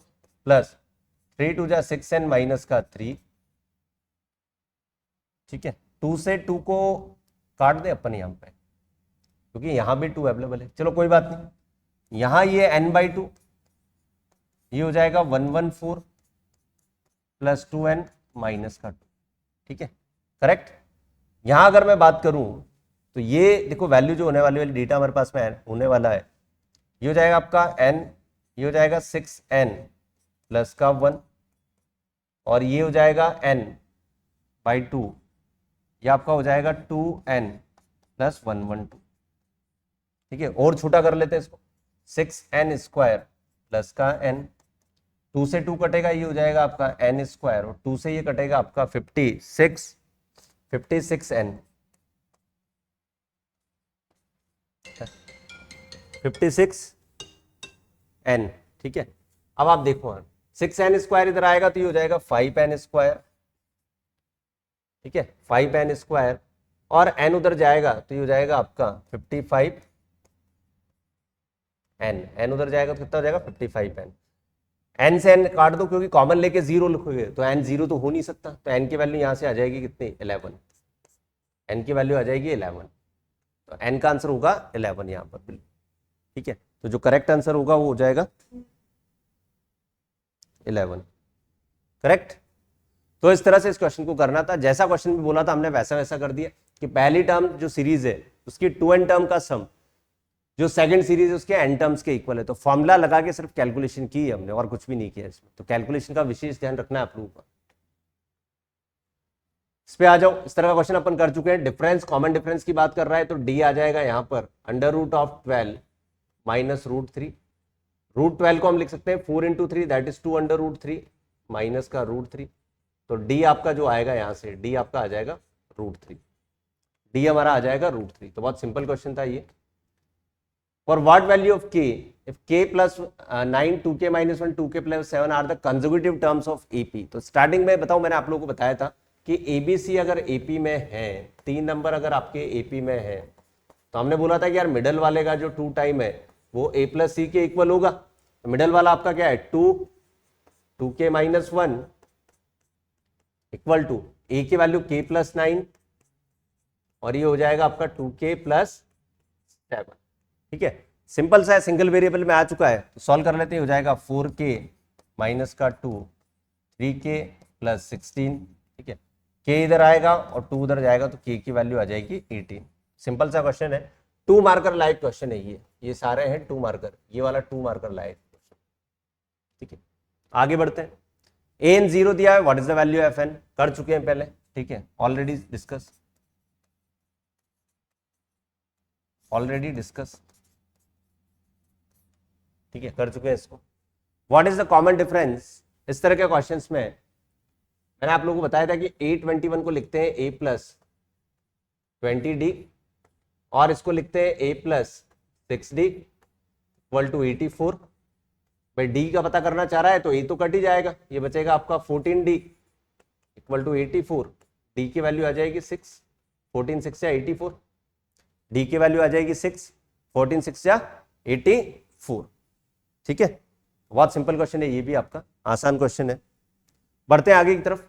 प्लस 3 2 जा 6n माइनस का 3, ठीक है। 2 से 2 को काट दे अपन यहाँ पे क्योंकि यहां भी 2 अवेलेबल है, चलो कोई बात नहीं। यहां ये n/2, ये हो जाएगा 114 प्लस 2n माइनस का 2, ठीक है, करेक्ट। यहां अगर मैं बात करूं तो ये देखो वैल्यू जो होने वाली डेटा हमारे पास में होने वाला है, ये हो जाएगा आपका n, ये हो जाएगा 6n प्लस का 1 और ये हो जाएगा n/2, ये आपका हो जाएगा 2n प्लस 112, ठीक है। और छोटा कर लेते हैं इसको, 6n स्क्वायर प्लस का n, 2 से 2 कटेगा ये हो जाएगा आपका n स्क्वायर और 2 से ये कटेगा आपका 56n 56n, ठीक है। अब आप देखो 6n स्क्वायर इधर आएगा तो ये हो जाएगा 5n स्क्वायर, ठीक है, 5n स्क्वायर और n उधर जाएगा तो ये हो जाएगा आपका 55n, n उधर जाएगा तो कितना हो जाएगा 55n, n से n काट दो क्योंकि कॉमन लेके 0 लिखोगे तो n 0 तो हो नहीं सकता, तो n की वैल्यू यहां से आ जाएगी कितनी 11, n की वैल्यू आ जाएगी 11, तो n का आंसर होगा 11 यहां पर, ठीक है। तो जो करेक्ट आंसर होगा वो हो जाएगा 11, करेक्ट। तो इस तरह से इस क्वेश्चन को करना था, जैसा क्वेश्चन में बोला था हमने वैसा वैसा कर दिया कि पहली टर्म जो सीरीज है उसकी 2n टर्म का सम जो सेकंड सीरीज है उसके n टर्म्स के इक्वल है। तो फॉर्मूला लगा के सिर्फ कैलकुलेशन की है हमने और कुछ भी नहीं किया इसमें, तो कैलकुलेशन का विशेष ध्यान रखना है आप लोगों का। इस पे आ जाओ, इस तरह का क्वेश्चन अपन कर चुके हैं। डिफरेंस, कॉमन डिफरेंस की बात कर रहा है तो डी आ जाएगा यहाँ पर √12 माइनस √3। √12 को हम लिख सकते हैं 4 × 3 दैट इज 2 √3 माइनस का √3। तो डी आपका जो आएगा यहाँ से, डी आपका आ जाएगा √3, डी हमारा आ जाएगा √3। तो बहुत सिंपल क्वेश्चन था ये। For what value of k if k plus 9 2k minus 1 2k plus 7 are the consecutive terms of AP. तो स्टार्टिंग में बताओ, मैंने आप लोगों को बताया था कि एबीसी अगर एपी में है, 3 नंबर अगर आपके एपी में है, तो हमने बोला था कि यार मिडल वाले का जो 2 टाइम है वो a प्लस सी के इक्वल होगा। तो मिडल वाला आपका क्या है 2 2k minus 1 equal to a की वैल्यू k प्लस 9 और ये हो जाएगा आपका 2k प्लस 7। ठीक है, सिंपल सा है, सिंगल वेरिएबल में आ चुका है तो सॉल्व कर लेते हैं। हो जाएगा 4k माइनस का 2 3k प्लस 16। ठीक है, k इधर आएगा और 2 उधर जाएगा तो k की वैल्यू आ जाएगी 18। सिंपल सा क्वेश्चन है, 2 मार्कर लाइक क्वेश्चन है ये सारे हैं 2 मार्कर, ये वाला 2 मार्कर लाइक क्वेश्चन। ठीक है, आगे बढ़ते हैं। an 0 दिया है, what is the value of n कर चुके हैं पहले। ठीक है, ऑलरेडी डिस्कस ठीक है, कर चुके हैं इसको। What is the common difference, इस तरह के क्वेश्चंस में मैंने आप लोगों को बताया था कि A21 को लिखते हैं a प्लस 20d और इसको लिखते हैं a plus 6d equal to 84। भाई d का पता करना चाह रहा है तो a तो कट ही जाएगा, ये बचेगा आपका 14d इक्वल टू 84। d की वैल्यू आ जाएगी 6, 14 6 या 84, d की वैल्यू आ जाएगी 6, 14 6 या 84। ठीक है, बहुत सिंपल क्वेश्चन है ये भी, आपका आसान क्वेश्चन है। बढ़ते हैं आगे की तरफ।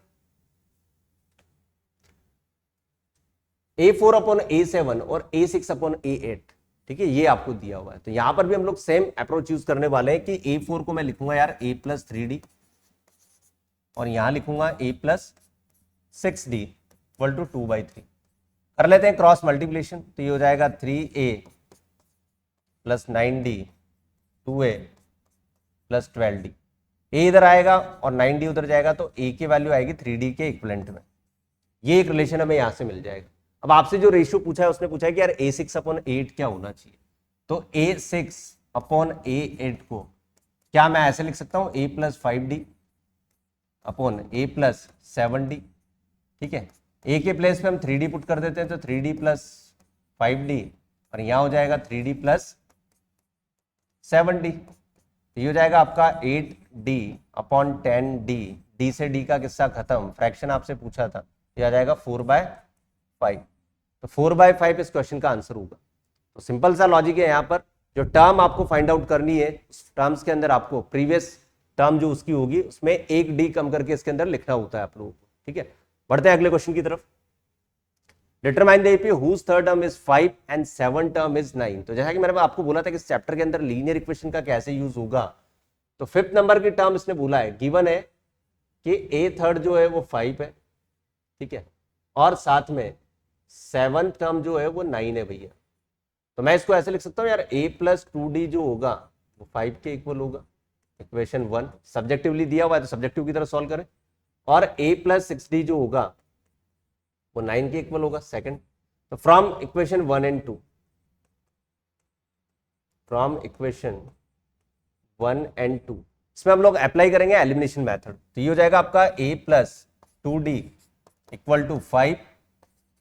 A4 अपॉन A7 और A6 अपॉन A8। ठीक है, ये आपको दिया हुआ है तो यहां पर भी हम लोग सेम अप्रोच यूज करने वाले हैं कि A4 को मैं लिखूंगा यार a प्लस 3d और यहां लिखूंगा a plus 6d equal to 2/3। कर लेते हैं क्रॉस मल्टीप्लिकेशन, तो ये हो जाएगा 3a plus 9d 2a plus 12d। a इधर आएगा और 9d उधर जाएगा तो a की वैल्यू आएगी 3d के इक्विवेलेंट में। ये एक रिलेशन हमें यहां से मिल जाएगा। अब आपसे जो रेशियो पूछा है उसने पूछा है कि यार a6 अपॉन a8 क्या होना चाहिए। तो a6 अपॉन a8 को क्या मैं ऐसे लिख सकता हूं, a plus 5d upon a plus 7d। ठीक है, a के प्लेस पे हम 3d पुट कर देते हैं तो 3d प्लस 5d और यहां हो जाएगा 3d प्लस 7d। ये हो जाएगा आपका 8d अपॉन 10d, d से d का किस्सा खत्म, फ्रैक्शन आपसे पूछा था, ये आ जाएगा 4/5। तो 4/5 इस क्वेश्चन का आंसर होगा। तो सिंपल सा लॉजिक है, यहाँ पर जो टर्म आपको फाइंड आउट करनी है उस टर्म्स के अंदर आपको प्रीवियस टर्म जो उसकी होगी उसमें एक डी कम करके इसके अंदर लिखना होता है आप लोगों को। ठीक है, बढ़ते हैं अगले क्वेश्चन की तरफ। Determine the AP whose third term is 5 and 7 term is 9। तो जैसा कि मैंने आपको बोला था कि इस चैप्टर के अंदर लीनियर इक्वेशन का कैसे यूज होगा, तो 5th नंबर की टर्म इसने बोला है, गिवन है कि ए थर्ड जो है वो 5 है। ठीक है, और साथ में 7th टर्म जो है वो 9 है भैया। तो मैं इसको ऐसे लिख सकता हूँ यार a प्लस 2d जो होगा वो 5 के इक्वल होगा, इक्वेशन 1। सब्जेक्टिवली दिया हुआ है तो सब्जेक्टिव की तरह सॉल्व करें। और a प्लस 6d जो होगा वो 9 के इक्वल होगा, सेकंड। तो from equation 1 and 2, from equation 1 and 2 इसमें हम लोग अप्लाई करेंगे एलिमिनेशन मेथड। तो ये हो जाएगा आपका a plus 2d equal to 5,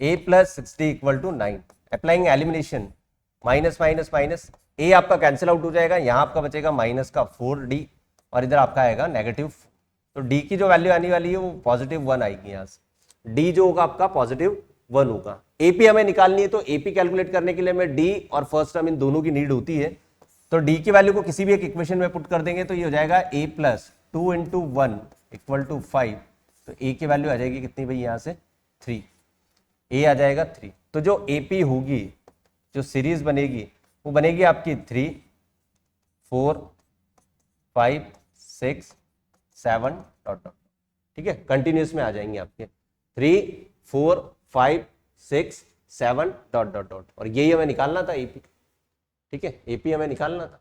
a plus 6d equal to 9। Applying elimination, minus minus minus, a आपका कैंसिल आउट हो जाएगा, यहां आपका बचेगा माइनस का 4d और इधर आपका आएगा नेगेटिव। तो d की जो वैल्यू आने वाली है वो +1 आएगी, यहां से d जो होगा आपका +1 होगा। AP हमें निकालनी है तो AP कैलकुलेट करने के लिए हमें d और फर्स्ट टर्म इन दोनों की नीड होती है। तो d की वैल्यू को किसी भी एक इक्वेशन में पुट कर देंगे तो ये हो जाएगा a प्लस 2 × 1 इक्वल टू 5। तो a की वैल्यू आ जाएगी कितनी भाई, यहां से 3, a आ जाएगा 3। तो जो AP होगी, जो सीरीज बनेगी वो बनेगी आपकी 3 4 5 6 7 डॉट डॉट। ठीक है, कंटिन्यूस में आ जाएंगे आपके 3 4 5 6 7 डॉट डॉट डॉट, और यही हमें निकालना था AP। ठीक है, AP हमें निकालना था।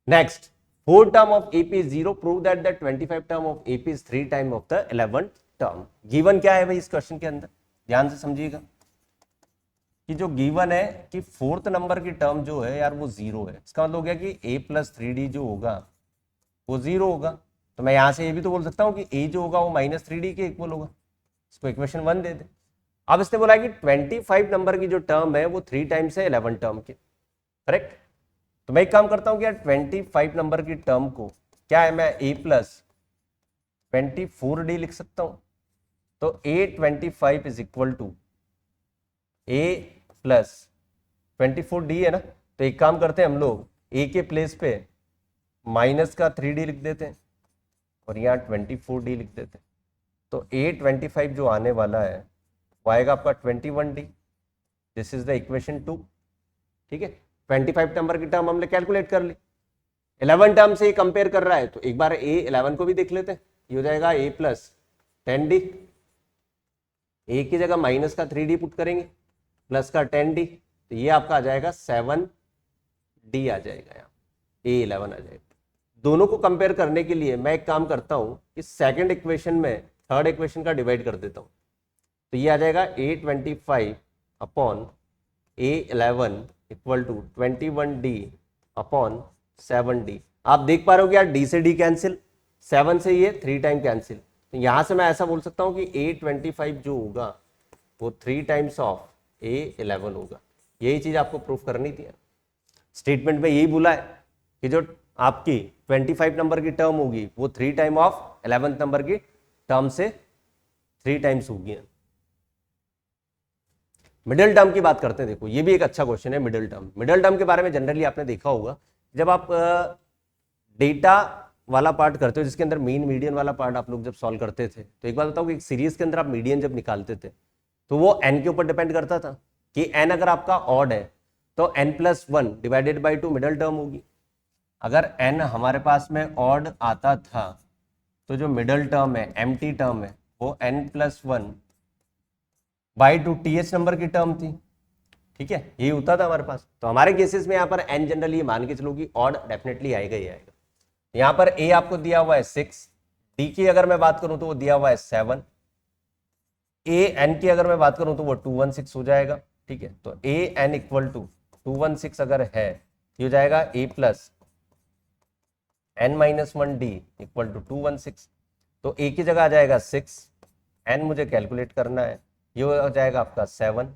Next, 4th term of AP is 0, prove that the 25th term of AP is 3 time of the 11th term. Given क्या है भाई इस क्वेश्चन के अंदर, ध्यान से समझिएगा कि जो गिवन है कि फोर्थ नंबर की टर्म जो है यार वो जीरो है। इसका मतलब हो गया कि a प्लस 3d जो होगा वो जीरो होगा। तो मैं यहां से ये भी तो बोल सकता हूँ कि a जो होगा वो माइनस 3d के इक्वल होगा। इसको इक्वेशन 1 दे दे। अब इसने बोला कि 25 नंबर की जो टर्म है वो 3 टाइम्स है 11 टर्म के, करेक्ट। तो मैं एक काम करता हूँ कि यार 25 नंबर की टर्म को क्या है, मैं a प्लस 24d लिख सकता हूँ। तो a25 is equal to a plus 24d है ना। तो एक काम करते हैं हम लोग a के प्लेस पे माइनस का 3d लिख देते हैं और यहाँ 24d लिख देते हैं। तो a25 जो आने वाला है वो आएगा आपका 21d। This is the equation 2, ठीक है। 25 नंबर की टर्म हमने कैलकुलेट कर ली, 11 टर्म से कंपेयर कर रहा है तो एक बार a 11 को भी देख लेते हैं। ये हो जाएगा a प्लस 10d, a की जगह माइनस का 3d पुट करेंगे प्लस का 10d, तो ये आपका आ जाएगा 7d आ जाएगा, यहाँ a 11 आ जाएगा। दोनों को कंपेयर करने के लिए मैं एक काम करता हूं कि सेकंड इक्वेशन में थर्ड इक्वेशन का डिवाइड कर देता हूं। तो ये आ जाएगा a25 upon a11 equal to 21d upon 7d। आप देख पा रहे हो कि यार d से d कैंसिल, 7 से ये 3 टाइम कैंसिल। तो यहां से मैं ऐसा बोल सकता हूं कि a25 जो होगा वो 3 टाइम्स ऑफ a11 होगा। यही चीज आपको प्रूफ करनी थी। स्टेटमेंट में यही बोला है कि जो आपकी 25 नंबर की टर्म होगी वो 3 टाइम ऑफ 11th नंबर की टर्म से 3 टाइम्स होगी। मिडिल टर्म की बात करते हैं। देखो ये भी एक अच्छा क्वेश्चन है। मिडिल टर्म के बारे में जनरली आपने देखा होगा, जब आप डेटा वाला पार्ट करते हो जिसके अंदर मीन मीडियन वाला पार्ट आप लोग जब सॉल्व करते थे, तो एक बात बताओ कि एक सीरीज के अंदर आप मीडियन जब निकालते थे तो वो n के ऊपर डिपेंड करता था कि n अगर आपका ऑड है तो n+1 divided by 2 middle term होगी। अगर n हमारे पास में ऑड आता था तो जो मिडिल टर्म है, एम्प्टी टर्म है, वो n+1 बाई 2 th नंबर की टर्म थी, ठीक है। यही होता था हमारे पास। तो हमारे केसेस में यहाँ पर n जनरली मान के चलो कि ऑड डेफिनेटली आएगा ही आएगा। यहाँ पर a आपको दिया हुआ है 6, d की अगर मैं बात करूं तो वो दिया हुआ है 7, a n की अगर मैं बात करूं तो वो 216 हो जाएगा, ठीक है। तो a n इक्वल टू 216 अगर है, ये हो जाएगा a plus n-1 d equal to 216। तो a की जगह आ जाएगा 6, n मुझे कैलकुलेट करना है, ये हो जाएगा आपका 7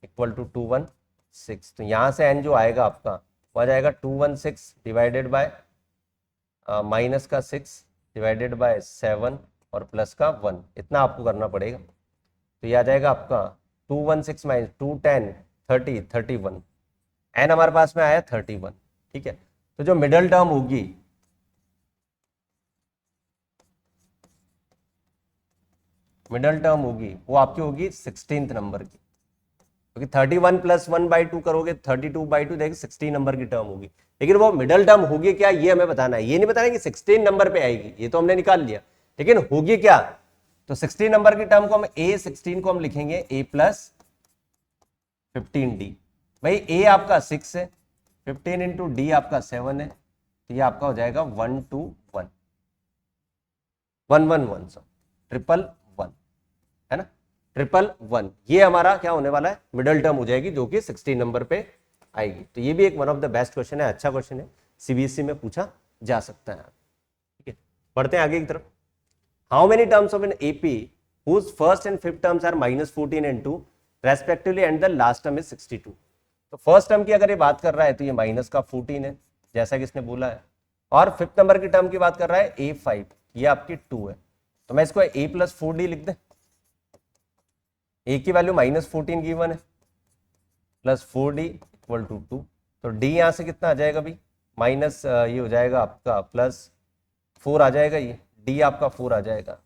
इक्वल टू 216। तो यहां से n जो आएगा आपका वो आ जाएगा 216 डिवाइडेड बाय माइनस का 6 डिवाइडेड बाय 7 और प्लस का 1, इतना आपको करना पड़ेगा। तो ये आ जाएगा आपका 216 माइनस 210 30 31, n हमारे पास में आया 31, ठीक है। तो जो मिडिल टर्म होगी वो आपकी होगी 16th नंबर की, क्योंकि 31 प्लस 1/2 करोगे 32/2 देखिए 16 नंबर की टर्म होगी। लेकिन वो मिडिल टर्म होगी क्या ये हमें बताना है। ये नहीं बताना कि 16 नंबर पे आएगी, ये तो हमने निकाल लिया, लेकिन होगी क्या। तो 16 नंबर की टर्म को हम a16 को हम लिखेंगे a प्लस 15d। भाई a आपका 6 है, 15 इंटू डी आपका 7 है, तो ये आपका हो जाएगा 121 111 सो 111 है ना, 111। ये हमारा क्या होने वाला है, मिडिल टर्म हो जाएगी जो कि 16 नंबर पे आएगी। तो ये भी एक one of the best question है, अच्छा क्वेश्चन है, सीबीएसई में पूछा जा सकता है, ठीक है। बढ़ते हैं आगे की तरफ। How many terms of an AP whose first and fifth terms are -14 and 2 respectively and the last term is 62। तो फर्स्ट टर्म की अगर ये बात कर रहा है तो ये माइनस का 14 है जैसा कि इसने बोला है, और फिफ्थ नंबर की टर्म की बात कर रहा है a5, ये आपकी 2 है। तो मैं इसको a प्लस 4d लिख दें, a की वैल्यू -14 गिवन है प्लस 4d इक्वल टू 2। तो d यहां से कितना आ जाएगा भाई, माइनस ये हो जाएगा आपका प्लस 4 आ जाएगा, ये d आपका 4 आ जाएगा,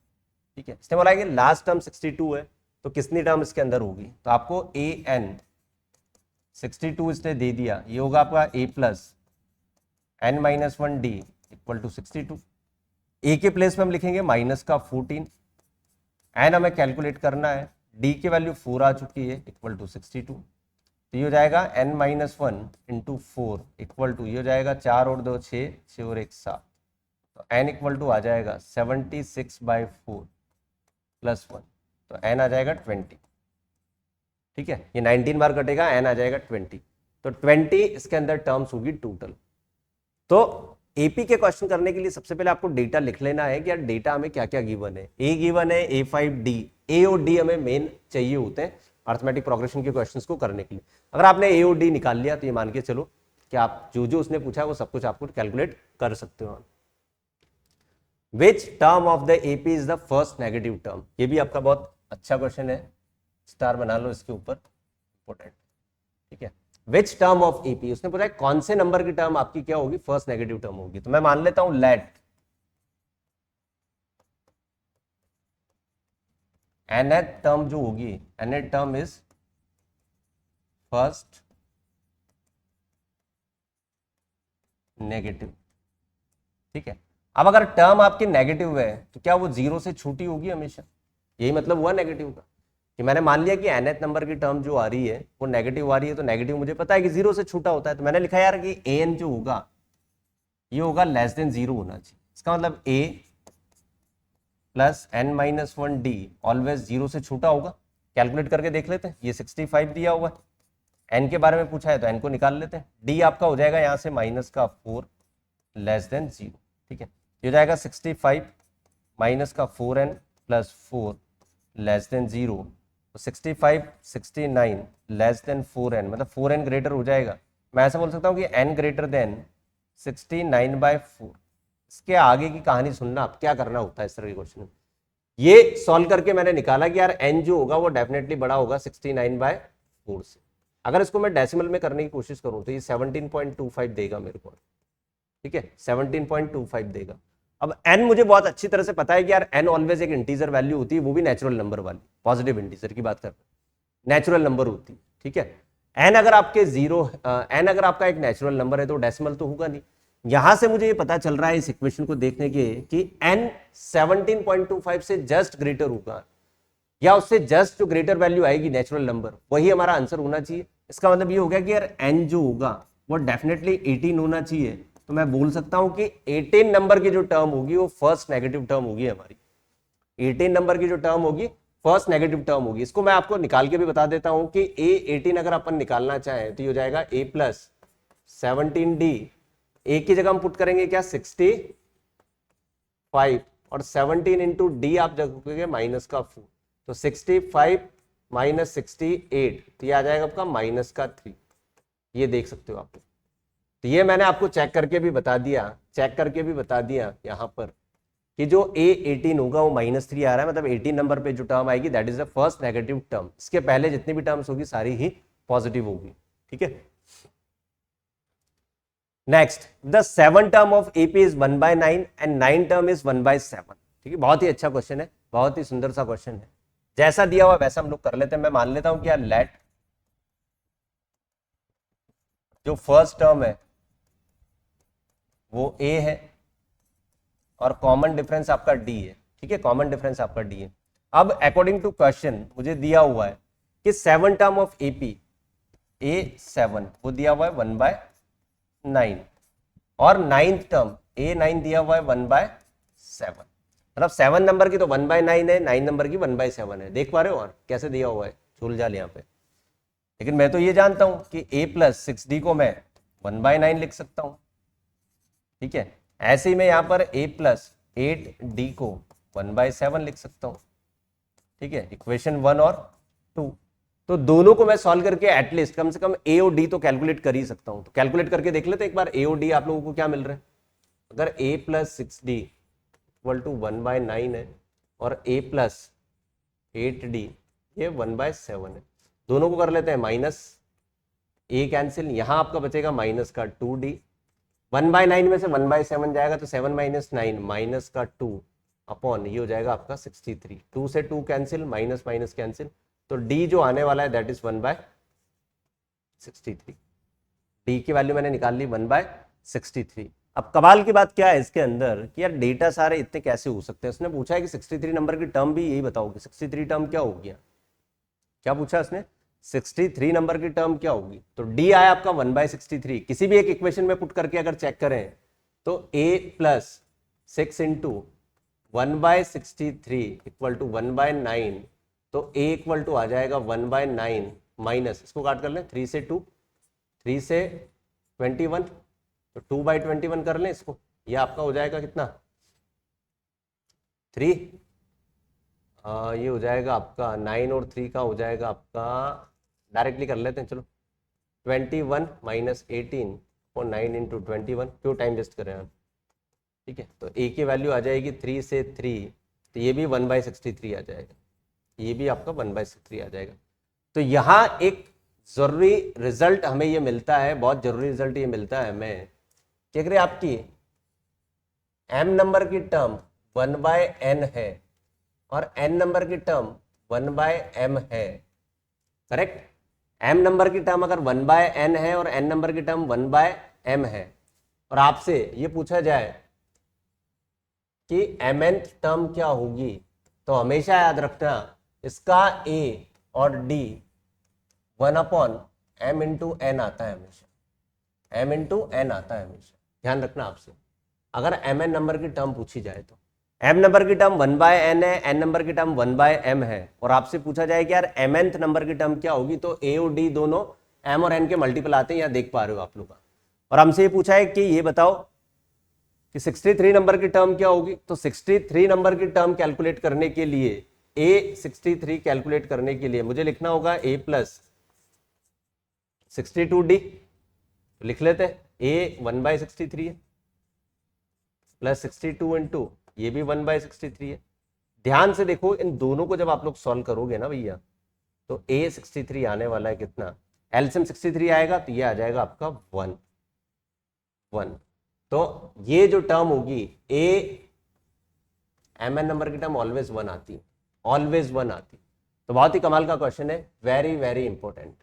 ठीक है। इसने बोला है कि लास्ट टर्म 62 है, तो कितनी टर्म इसके अंदर होगी। तो आपको an 62 इसने दे दिया, ये होगा आपका a plus n-1 d equal to 62। a के प्लेस में हम लिखेंगे माइनस का 14, n हमें कैलकुलेट करना है, d की वैल्यू 4 आ चुकी है इक्वल टू 62। तो ये हो जाएगा n-1 इंटू 4 इक्वल टू, ये हो जाएगा 4 और 2 6, 6 और 1 7। तो n इक्वल टू आ जाएगा 76/4 +1, तो n आ जाएगा 20। ठीक है, ये 19 बार कटेगा, n आ जाएगा 20, तो 20 इसके अंदर टर्म्स होगी टोटल। तो एपी के क्वेश्चन करने के लिए सबसे पहले आपको डेटा लिख लेना है कि यार डेटा हमें क्या क्या गिवन है। ए गिवन है, A5D, ए और डी हमें मेन चाहिए होते हैं अर्थमेटिक प्रोग्रेशन के क्वेश्चंस को करने के लिए। अगर आपने ए और डी निकाल लिया तो ये मान के चलो कि आप जो जो उसने पूछा है वो सब कुछ आपको कैलकुलेट कर सकते हो। Which term of the AP is the first negative term, ये भी आपका बहुत अच्छा क्वेश्चन है, स्टार बना लो इसके ऊपर, इंपॉर्टेंट। ठीक है, विच टर्म ऑफ एपी, उसने पूछा है कौन से नंबर की टर्म आपकी क्या होगी, फर्स्ट नेगेटिव टर्म होगी। तो मैं मान लेता हूं लेट nth टर्म जो होगी, nth term is first negative. ठीक है, अब अगर टर्म आपकी नेगेटिव है तो क्या वो जीरो से छोटी होगी हमेशा, यही मतलब हुआ नेगेटिव का, कि मैंने मान लिया कि nth नंबर की टर्म जो आ रही है वो नेगेटिव आ रही है, तो नेगेटिव मुझे पता है कि जीरो से छोटा होता है, तो मैंने लिखा यार कि an जो होगा ये होगा लेस देन जीरो होना चाहिए। इसका मतलब a plus n-1d always zero से छोटा होगा। कैलकुलेट करके देख लेते हैं, ये 65 दिया हुआ है, n के बारे में पूछा है तो n को निकाल लेते हैं। d आपका हो जाएगा यहाँ से -4 लेस देन जीरो। ठीक है, ये हो जाएगा 65 -4n plus 4 less than zero, तो 65 69 लेस देन 4n, मतलब 4n ग्रेटर हो जाएगा। मैं ऐसा बोल सकता हूँ कि n ग्रेटर देन 69/4। इसके आगे की कहानी सुनना, आप क्या करना होता है इस तरह के क्वेश्चन में। ये सॉल्व करके मैंने निकाला कि यार n जो होगा वो डेफिनेटली बड़ा होगा 69/4 से। अगर इसको मैं डेसिमल में करने की कोशिश करूं तो ये 17.25 देगा मेरे को। ठीक है, 17.25 देगा। अब n मुझे बहुत अच्छी तरह से पता है कि यार n ऑलवेज एक इंटीजर वैल्यू होती है, वो भी नेचुरल नंबर वाली, पॉजिटिव इंटीजर की बात कर रहे हैं, नेचुरल नंबर होती है। ठीक है, n अगर आपके n अगर आपका एक नेचुरल नंबर है तो डेसिमल तो होगा नहीं। यहां से मुझे ये पता चल रहा है इस इक्वेशन को देखने के कि n 17.25 से जस्ट ग्रेटर होगा, या उससे जस्ट जो ग्रेटर वैल्यू आएगी नेचुरल नंबर, वही हमारा आंसर होना चाहिए। इसका मतलब ये हो गया कि यार n जो होगा वो डेफिनेटली 18 होना चाहिए। तो मैं बोल सकता हूं कि 18 नंबर की जो टर्म होगी वो फर्स्ट नेगेटिव टर्म होगी हमारी। 18 नंबर की जो टर्म होगी फर्स्ट नेगेटिव टर्म होगी। इसको मैं आपको निकाल के भी बता देता हूं कि A18 अगर अपन निकालना चाहें तो ये हो जाएगा A प्लस 17D, ए की जगह हम पुट करेंगे क्या 65, और 17 इंटू डी आप रखोगे -4, तो 65 - 68, तो ये आ जाएगा आपका -3। ये देख सकते हो आप। तो ये मैंने आपको चेक करके भी बता दिया यहां पर कि जो A18 होगा वो -3 आ रहा है, मतलब 18 नंबर पे जो टर्म आएगी that is the first negative term. इसके पहले जितनी भी टर्म्स होगी सारी ही पॉजिटिव होगी। ठीक है, next the 7 term of AP is 1/9 and 9 term is 1/7। ठीक है, बहुत ही अच्छा क्वेश्चन है, बहुत ही सुंदर सा क्वेश्चन है। जैसा दिया हुआ वैसा हम लोग कर लेते हैं। मैं मान लेता हूं कि यार लेट जो फर्स्ट टर्म है वो a है और कॉमन डिफरेंस आपका d है। ठीक है, कॉमन डिफरेंस आपका d है। अब अकॉर्डिंग टू क्वेश्चन मुझे दिया हुआ है कि 7 टर्म ऑफ एपी A7 वो दिया हुआ है 1/9 और 9th टर्म A9 दिया हुआ है 1/7। मतलब 7 नंबर की तो 1/9 है, 9 नंबर की 1/7 है। देख पा रहे हो और कैसे दिया हुआ है, चूल जाल यहाँ पे। लेकिन मैं तो ये जानता हूं कि A प्लस 6D को मैं 1/9 लिख सकता हूं। ठीक है, ऐसे ही मैं यहाँ पर A प्लस 8D को 1/7 लिख सकता हूं। ठीक है, इक्वेशन 1 और 2। तो दोनों को मैं सॉल्व करके एटलीस्ट कम से कम A और D तो कैलकुलेट कर ही सकता हूं। तो कैलकुलेट करके देख लेते एक बार A और D आप लोगों को क्या मिल रहा है। अगर A plus 6D equal to 1/9 है और A प्लस 8D ये 1/7 है, दोनों को कर लेते हैं माइनस, A कैंसिल, यहां आपका बचेगा माइनस का 2D। 1/9 में से 1/7 जाएगा तो 7 - 9 माइनस का 2 अपॉन ये हो जाएगा आपका 63। 2 से 2 कैंसिल, माइनस माइनस कैंसिल, तो D जो आने वाला है दैट इज 1/63। D की वैल्यू मैंने निकाल ली 1/63। अब कमाल की बात क्या है इसके अंदर कि यार डेटा सारे इतने कैसे हो सकते हैं। उसने पूछा है कि 63 नंबर की टर्म भी, यही बताओ कि 63 टर्म क्या हो गया। क्या पूछा उसने, 63 नंबर की टर्म क्या होगी। तो D आया आपका 1/63। किसी भी एक इक्वेशन में पुट करके अगर चेक करें तो A plus 6 into 1/63 equal to 1/9, तो a इक्वल टू आ जाएगा 1/9 माइनस, इसको काट कर लें, 3 से 2, 3 से 21, तो 2/21 कर लें इसको, ये आपका हो जाएगा कितना 3, ये हो जाएगा आपका 9 और 3 का हो जाएगा आपका, डायरेक्टली कर लेते हैं चलो, 21 माइनस 18 और 9 इंटू 21, क्यों टाइम वेस्ट करें आप, ठीक है। तो a की वैल्यू आ जाएगी 3 से 3, तो ये भी 1/63 आ जाएगा, ये भी आपका 1/63 आ जाएगा। तो यहाँ एक जरूरी रिजल्ट हमें ये मिलता है, बहुत जरूरी रिजल्ट ये मिलता है हमें कि अगर आपकी m नंबर की टर्म 1/n है और n नंबर की टर्म 1/m है, करेक्ट, m नंबर की टर्म अगर 1/n है और n नंबर की टर्म 1/m है, और आपसे ये पूछा जाए कि mnth टर्म क्या होगी, तो हमेशा याद रखना इसका a और d 1/m इंटू n आता है हमेशा, m इंटू n आता है हमेशा, ध्यान रखना आपसे, अगर mn नंबर की टर्म पूछी जाए तो m नंबर की टर्म 1/n है, n नंबर की टर्म 1/m है, और आपसे पूछा जाए कि यार mnth नंबर की टर्म क्या होगी, तो a और d दोनों m और n के मल्टीपल आते हैं, यहाँ देख पा रहे हो आप लोग, और हमसे ये पूछा है कि ये बताओ कि 63 नंबर की टर्म क्या होगी, तो 63 नंबर की टर्म कैलकुलेट करने के लिए a63 कैलकुलेट करने के लिए मुझे लिखना होगा a प्लस 62d, तो लिख लेते हैं a 1/63 है प्लस 62 इंटू ये भी 1/63 है। ध्यान से देखो इन दोनों को जब आप लोग सॉल्व करोगे ना भैया, तो a63 आने वाला है कितना, एलसीएम 63 आएगा, तो ये आ जाएगा आपका 1, तो ये जो टर्म होगी a mn नंबर की टर्म ऑलवेज 1 आती है, ऑलवेज 1 आती, तो बहुत ही कमाल का क्वेश्चन है, very very important.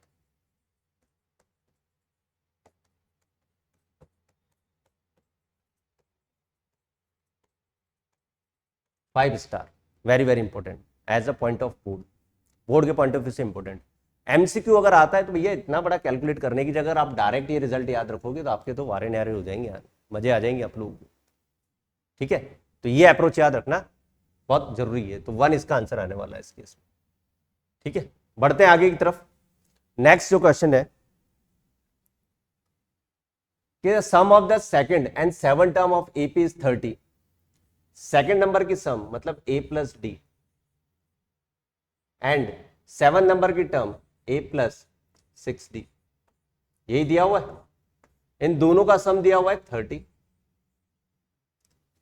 Five star, very very important as a point of board के पॉइंट ऑफ व्यू से इंपॉर्टेंट। एमसीक्यू अगर आता है तो भैया इतना बड़ा कैलकुलेट करने की जगह आप डायरेक्ट ये रिजल्ट याद रखोगे तो आपके तो वारे न्यारे हो जाएंगे यार, मजे आ जाएंगे आप लोगों को, ठीक है। तो ये अप्रोच याद रखना बहुत जरूरी है, तो 1 इसका आंसर आने वाला है इस केस में, ठीक है। बढ़ते हैं आगे की तरफ। नेक्स्ट जो क्वेश्चन है कि sum of the second and 7 term of AP is 30, second number की सम मतलब a plus D and 7 number की टर्म a प्लस 6d, यही दिया हुआ है, इन दोनों का सम दिया हुआ है 30,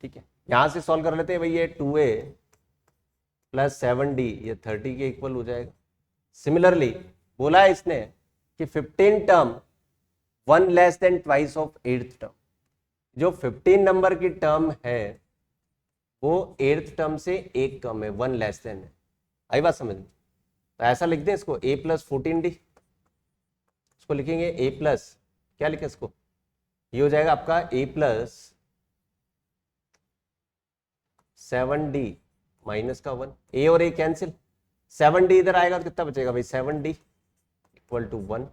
ठीक है। यहां से सॉल्व कर लेते हैं भाई, ये 2a प्लस 7d ये 30 के इक्वल हो जाएगा। सिमिलरली बोला है इसने कि 15 term 1 less than twice of 8th term, जो 15 नंबर की टर्म है वो 8th टर्म से एक कम है, 1 लेस देन है, आई बात समझ में, तो ऐसा लिख दें इसको a प्लस 14d, इसको लिखेंगे a प्लस, क्या लिखे इसको, ये हो जाएगा आपका a प्लस 7d माइनस का 1, a और a कैंसिल, 7d इधर आएगा तो कितना बचेगा भाई, 7d इक्वल टू 1,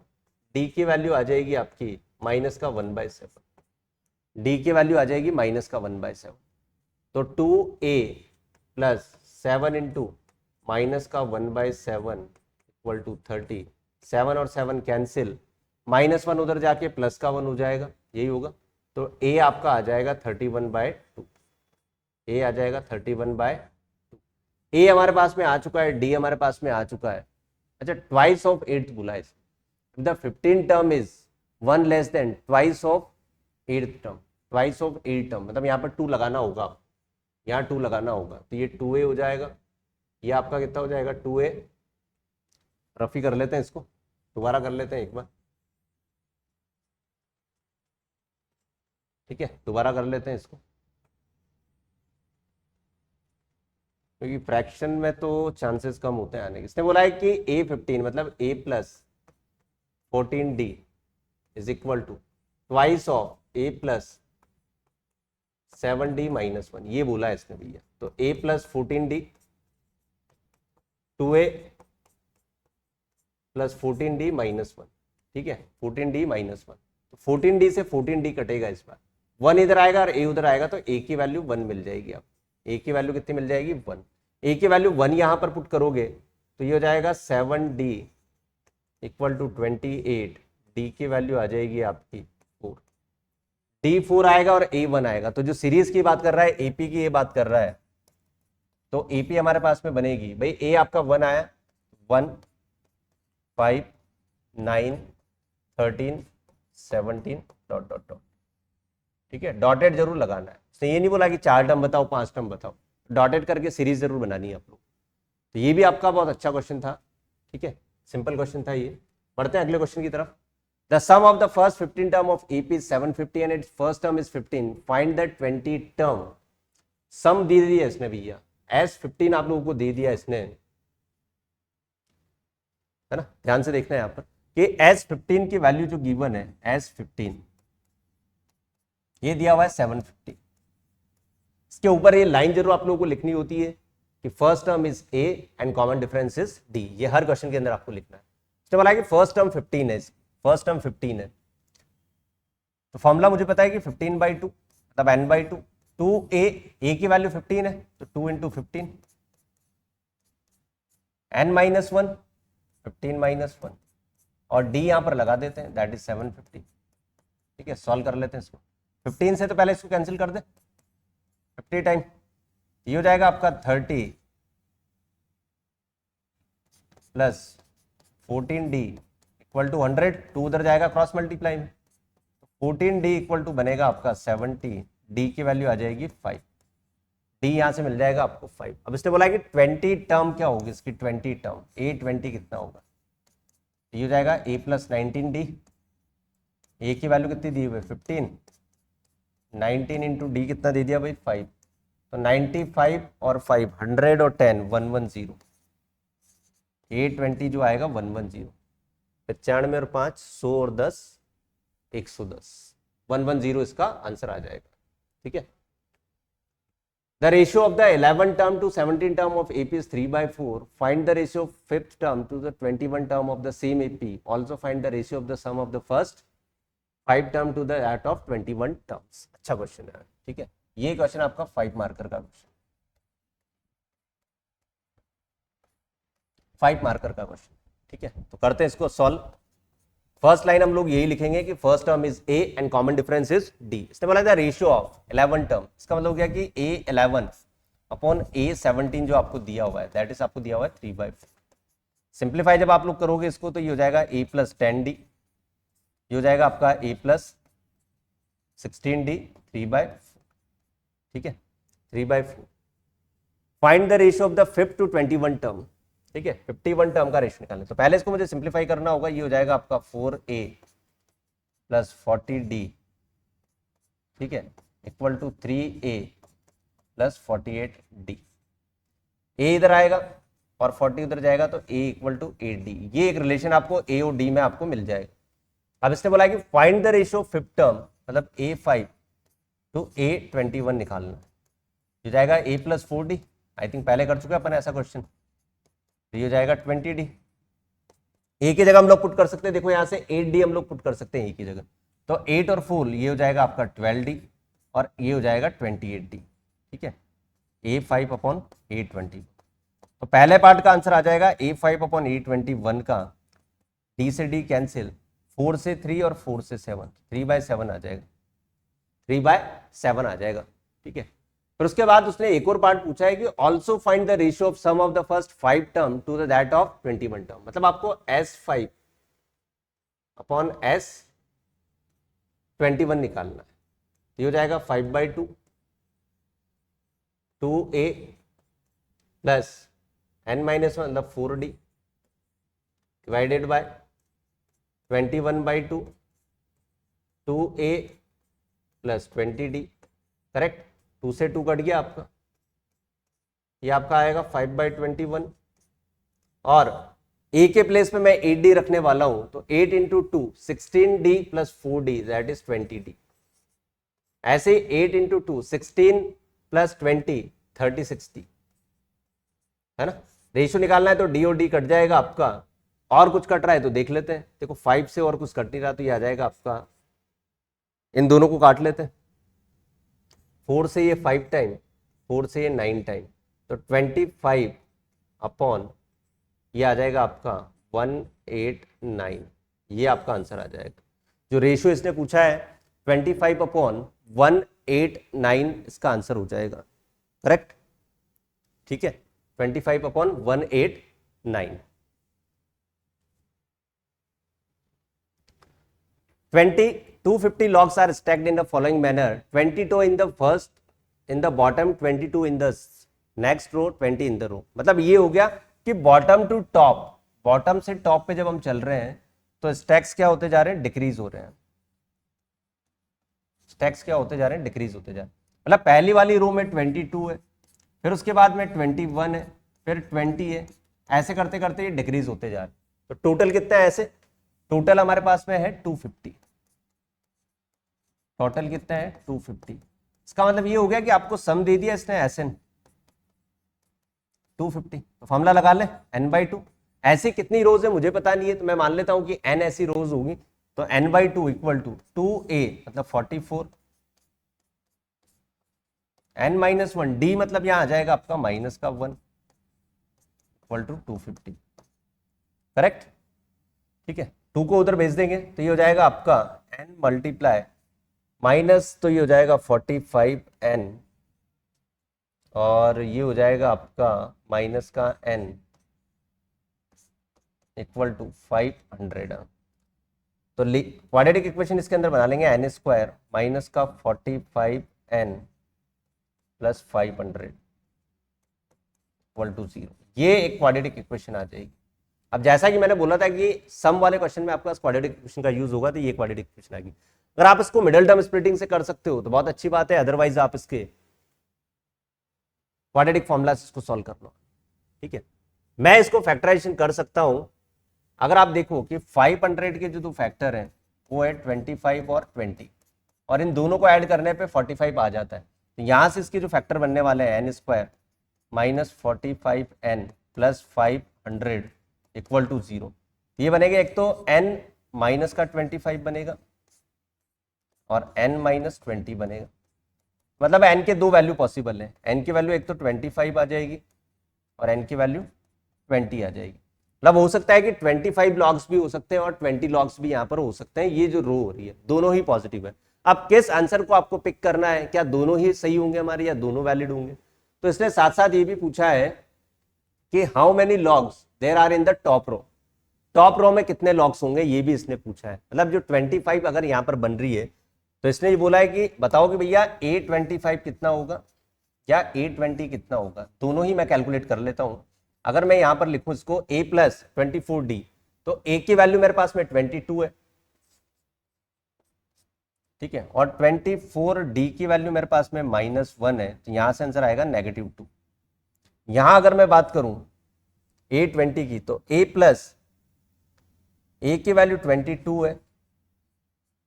d की वैल्यू आ जाएगी आपकी माइनस का 1/7, d की वैल्यू आ जाएगी माइनस का 1/7, तो 2a प्लस 7 इंटू माइनस का 1/7 इक्वल टू 30, 7 और 7 कैंसिल, -1 उधर जाके प्लस का 1 हो जाएगा, यही होगा, तो a आपका आ जाएगा 31/2, a आ जाएगा 31/2, a हमारे पास में आ चुका है, d हमारे पास में आ चुका है। अच्छा, ट्वाइस ऑफ 8th बोला है, the 15 term is 1 less than twice of 8th term, twice of 8 term मतलब यहाँ पर 2 लगाना होगा, यहाँ 2 लगाना होगा, तो ये 2a हो जाएगा, ये आपका कितना हो जाएगा 2a, रफी कर लेते हैं इसको, दोबारा कर लेते हैं एक बार, ठीक है, दोबारा कर लेते हैं इसको, क्योंकि फ्रैक्शन में तो चांसेस कम होते हैं आने के। इसने बोला है कि a15 मतलब a plus 14d is equal to twice of a plus 7d minus 1, ये बोला है इसने भैया, तो a plus 14d 2a plus 14d minus 1, ठीक है, 14d माइनस 1, तो 14d से 14d कटेगा, इस बार 1 इधर आएगा और a उधर आएगा, तो a की वैल्यू 1 मिल जाएगी आपको, ए की वैल्यू कितनी मिल जाएगी 1। ए की वैल्यू 1 यहां पर पुट करोगे तो ये हो जाएगा 7d इक्वल टू 28। डी की वैल्यू आ जाएगी आपकी 4, डी 4 आएगा और ए 1 आएगा। तो जो सीरीज की बात कर रहा है एपी की ये बात कर रहा है, तो एपी हमारे पास में बनेगी भाई ए आपका 1 आया, 1 5 9 13 17 डॉट डॉट डॉट। ठीक है, डॉटेड जरूर लगाना है, तो ये नहीं बोला कि 4 टर्म बताओ 5 टर्म बताओ, डॉटेड करके सीरीज जरूर बनानी है आप लोग। तो ये भी आपका बहुत अच्छा क्वेश्चन था। ठीक है, सिंपल क्वेश्चन था ये। बढ़ते हैं अगले क्वेश्चन की तरफ। The sum of the first 15 term of AP is 750 and its first term is 15, find the 20 term. Sum दे दिया इसने भैया, एस 15 आप लोगों को दे दिया इसने, है ना, ध्यान से देखना है यहाँ पर कि एस 15 की वैल्यू जो गिवन है एस 15 ये दिया हुआ है 750। इसके ऊपर ये लाइन जरूर आप लोगों को लिखनी होती है कि first term is A and common difference is D. ये हर क्वेश्चन के अंदर आपको लिखना है। इसने बोला कि फर्स्ट टर्म 15 है, फर्स्ट टर्म 15 है, तो फॉर्मूला मुझे पता है कि 15/2 मतलब n/2। 2a की वैल्यू 15 है तो 2 इंटू 15, n-1 15-1 और d यहां पर लगा देते हैं, दैट इज 750। ठीक है, सॉल्व कर लेते हैं इसको। 15 से तो पहले इसको कैंसिल कर दे 50 टाइम, ये हो जाएगा आपका 30 प्लस 14d इक्वल टू 100। 2 उधर जाएगा क्रॉस मल्टीप्लाई में, 14d इक्वल टू बनेगा आपका 70, d की वैल्यू आ जाएगी 5, d यहां से मिल जाएगा आपको 5। अब इसने बोला कि 20 टर्म क्या होगी इसकी, 20 टर्म a 20 कितना होगा, ये हो जाएगा a प्लस 19d। a की वैल्यू कितनी दी हुई है 15, 19 इंटू डी कितना दे दिया भाई 5, तो 95 और 5 100 और 10 110, A20 जो आएगा 110, 95 और 5 100 और 10 110, 110 इसका आंसर आ जाएगा। ठीक है, the ratio of the 11 term to 17 term of AP is 3/4. Find the ratio of 5th term to the 21 term of the same AP. Also find the ratio of the sum of the first 5 term to the that of 21 terms. अच्छा question है। ठीक है, ये question आपका 5 marker का question, 5 marker का question. ठीक है, तो करते हैं इसको सॉल्व। फर्स्ट लाइन हम लोग यही लिखेंगे कि first term is A and common difference is D. इसने बोला था रेशियो ऑफ 11 टर्म, इसका मतलब क्या कि A11 अपॉन A17 जो आपको दिया हुआ है दैट इज आपको दिया हुआ है 3/4। सिंप्लीफाई जब आप लोग करोगे इसको तो ये हो जाएगा a प्लस 10d, ये हो जाएगा आपका a प्लस 16d 3/4। ठीक है, 3/4। Find the ratio of the 5th to 21 term. ठीक है, 51 टर्म का रेशियो निकालना, तो पहले इसको मुझे सिंप्लीफाई करना होगा। ये हो जाएगा आपका 4a प्लस 40d, ठीक है, equal to 3a plus 48d। a इधर आएगा और 40 उधर जाएगा तो a इक्वल टू 8d। ये एक रिलेशन आपको a और d में आपको मिल जाएगा। अब इसने बोला कि find the ratio 5th term मतलब a5 टू a21 निकालना, हो जाएगा a plus 4d। I think पहले कर चुके अपन ऐसा क्वेश्चन, तो ये हो जाएगा 20d। a की जगह हम लोग पुट कर सकते हैं, देखो यहाँ से 8d हम लोग पुट कर सकते हैं a की जगह, तो 8 और 4 ये हो जाएगा आपका 12d और ये हो जाएगा 28d। ठीक है, a5 अपॉन a20। तो पहले पार्ट का आंसर आ जाएगा a5 अपॉन a21 का, d से d कैंसिल, 4 से 3 और 4 से 7, 3/7 आ जाएगा, 3/7 आ जाएगा। ठीक है, फिर उसके बाद उसने एक और पार्ट पूछा है कि also find the ratio of sum of the first 5 term to the that of 21 term. मतलब आपको S5 अपॉन S21 निकालना है, ये हो जाएगा 5/2 2a प्लस n-1 मतलब 4d divided by 21/2 2a plus 20d। Correct, 2 से 2 कट गया आपका, ये आपका आएगा 5/21 और a के प्लेस में मैं 8d रखने वाला हूं, तो 8 into 2 16d plus 4d that is 20d। ऐसे 8 इंटू 2 16 प्लस 20 30 है ना। रेशियो निकालना है तो d और d कट जाएगा आपका, और कुछ कट रहा है तो देख लेते हैं। देखो 5 से और कुछ कट नहीं रहा तो ये आ जाएगा आपका, इन दोनों को काट लेते हैं। 4 से ये 5 टाइम 4 से ये 9 टाइम, तो 25 अपॉन ये आ जाएगा आपका 189, ये आपका आंसर आ जाएगा। जो रेशियो इसने पूछा है 25 अपॉन 189 इसका आंसर हो जाएगा, करेक्ट। ठीक है, 25 upon 189। 250 logs are stacked in the following manner: 22 in the first in the bottom, 22 in the next row, 20 in the row। मतलब ये हो गया कि बॉटम टू टॉप, बॉटम से टॉप पे जब हम चल रहे हैं तो स्टैक्स क्या होते जा रहे हैं, डिक्रीज हो रहे हैं। स्टैक्स क्या होते जा रहे हैं, डिक्रीज होते जा रहे हैं। मतलब पहली वाली रो में 22 है, फिर उसके बाद में 21 है, फिर 20 है, ऐसे करते करते ये डिक्रीज होते जा रहे हैं। तो टोटल कितना है ऐसे, टोटल हमारे पास में है 250। टोटल कितना है 250। इसका मतलब ये हो गया कि आपको सम दे दिया इसने एसएन 250, तो फॉर्मूला लगा ले n/2। ऐसी कितनी रोज है मुझे पता नहीं है, तो मैं मान लेता हूं कि n ऐसी रोज होगी, तो n/2 इक्वल टू 2a मतलब 44, n-1 d मतलब यहां आ जाएगा आपका माइनस का 1 इक्वल टू 250, करेक्ट। ठीक है, 2 को उधर भेज देंगे तो ये हो जाएगा आपका n मल्टीप्लाई माइनस, तो ये हो जाएगा 45n और ये हो जाएगा आपका माइनस का n इक्वल टू 500। तो क्वाड्रेटिक इक्वेशन इसके अंदर बना लेंगे n स्क्वायर माइनस का 45n प्लस 500 इक्वल टू 0। ये एक क्वाड्रेटिक इक्वेशन आ जाएगी। अब जैसा कि मैंने बोला था कि सम वाले क्वेश्चन में आपका क्वाड्रेटिक इक्वेशन का यूज होगा, तो ये क्वाड्रेटिक इक्वेशन आएगी। अगर आप इसको मिडिल टर्म स्प्लिटिंग से कर सकते हो तो बहुत अच्छी बात है, अदरवाइज आप इसके क्वाड्रेटिक फॉर्मूला इसको सॉल्व कर लो। ठीक है, मैं इसको फैक्टराइजेशन कर सकता हूं। अगर आप देखो कि 500 के जो दो फैक्टर हैं वो है 25 और 20, और इन दोनों को ऐड करने पे 45 आ जाता है। तो यहां से इसके जो फैक्टर बनने वाले हैं n square minus 45n plus 500 equal to 0। ये बनेगा, एक तो n माइनस का 25 बनेगा और n माइनस 20 बनेगा। मतलब n के दो वैल्यू पॉसिबल है, n की वैल्यू एक तो 25 आ जाएगी और n की वैल्यू 20 आ जाएगी। मतलब हो सकता है कि 25 लॉग्स भी हो सकते हैं और 20 लॉग्स भी यहाँ पर हो सकते हैं। ये जो रो हो रही है दोनों ही पॉजिटिव है। अब किस आंसर को आपको पिक करना है, क्या दोनों ही सही होंगे हमारे या दोनों वैलिड होंगे? तो इसने साथ साथ ये भी पूछा है कि how many logs there are in the top row. Top row में कितने लॉग्स होंगे ये भी इसने पूछा है। मतलब जो 25 अगर यहाँ पर बन रही है तो इसने ये बोला है कि बताओ कि भैया A25 कितना होगा या A20 कितना होगा। दोनों ही मैं कैलकुलेट कर लेता हूं। अगर मैं यहां पर लिखूं इसको A प्लस 24D, तो A की वैल्यू मेरे पास में 22 है, ठीक है, और 24D की वैल्यू मेरे पास में -1 है, तो यहां से आंसर आएगा -2। यहां अगर मैं बात करूं A20 की, तो A प्लस A की वैल्यू 22 है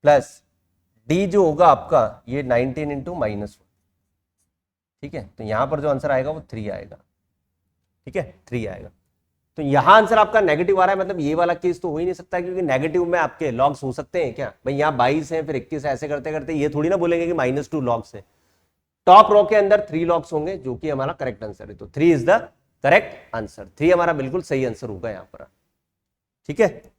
प्लस D जो होगा आपका ये 19 इंटू -1, ठीक है। तो यहां पर जो आंसर आएगा वो 3 आएगा, ठीक है, 3 आएगा। तो यहां आंसर आपका नेगेटिव आ रहा है, मतलब ये वाला केस तो हो ही नहीं सकता, क्योंकि नेगेटिव में आपके लॉग्स हो सकते हैं क्या भाई? यहाँ 22 है फिर 21 ऐसे करते करते ये थोड़ी ना बोलेंगे कि -2 लॉग्स है। टॉप रो के अंदर 3 लॉग्स होंगे, जो कि हमारा करेक्ट आंसर है। तो 3 इज द करेक्ट आंसर। 3 हमारा बिल्कुल सही आंसर होगा यहाँ पर, ठीक है।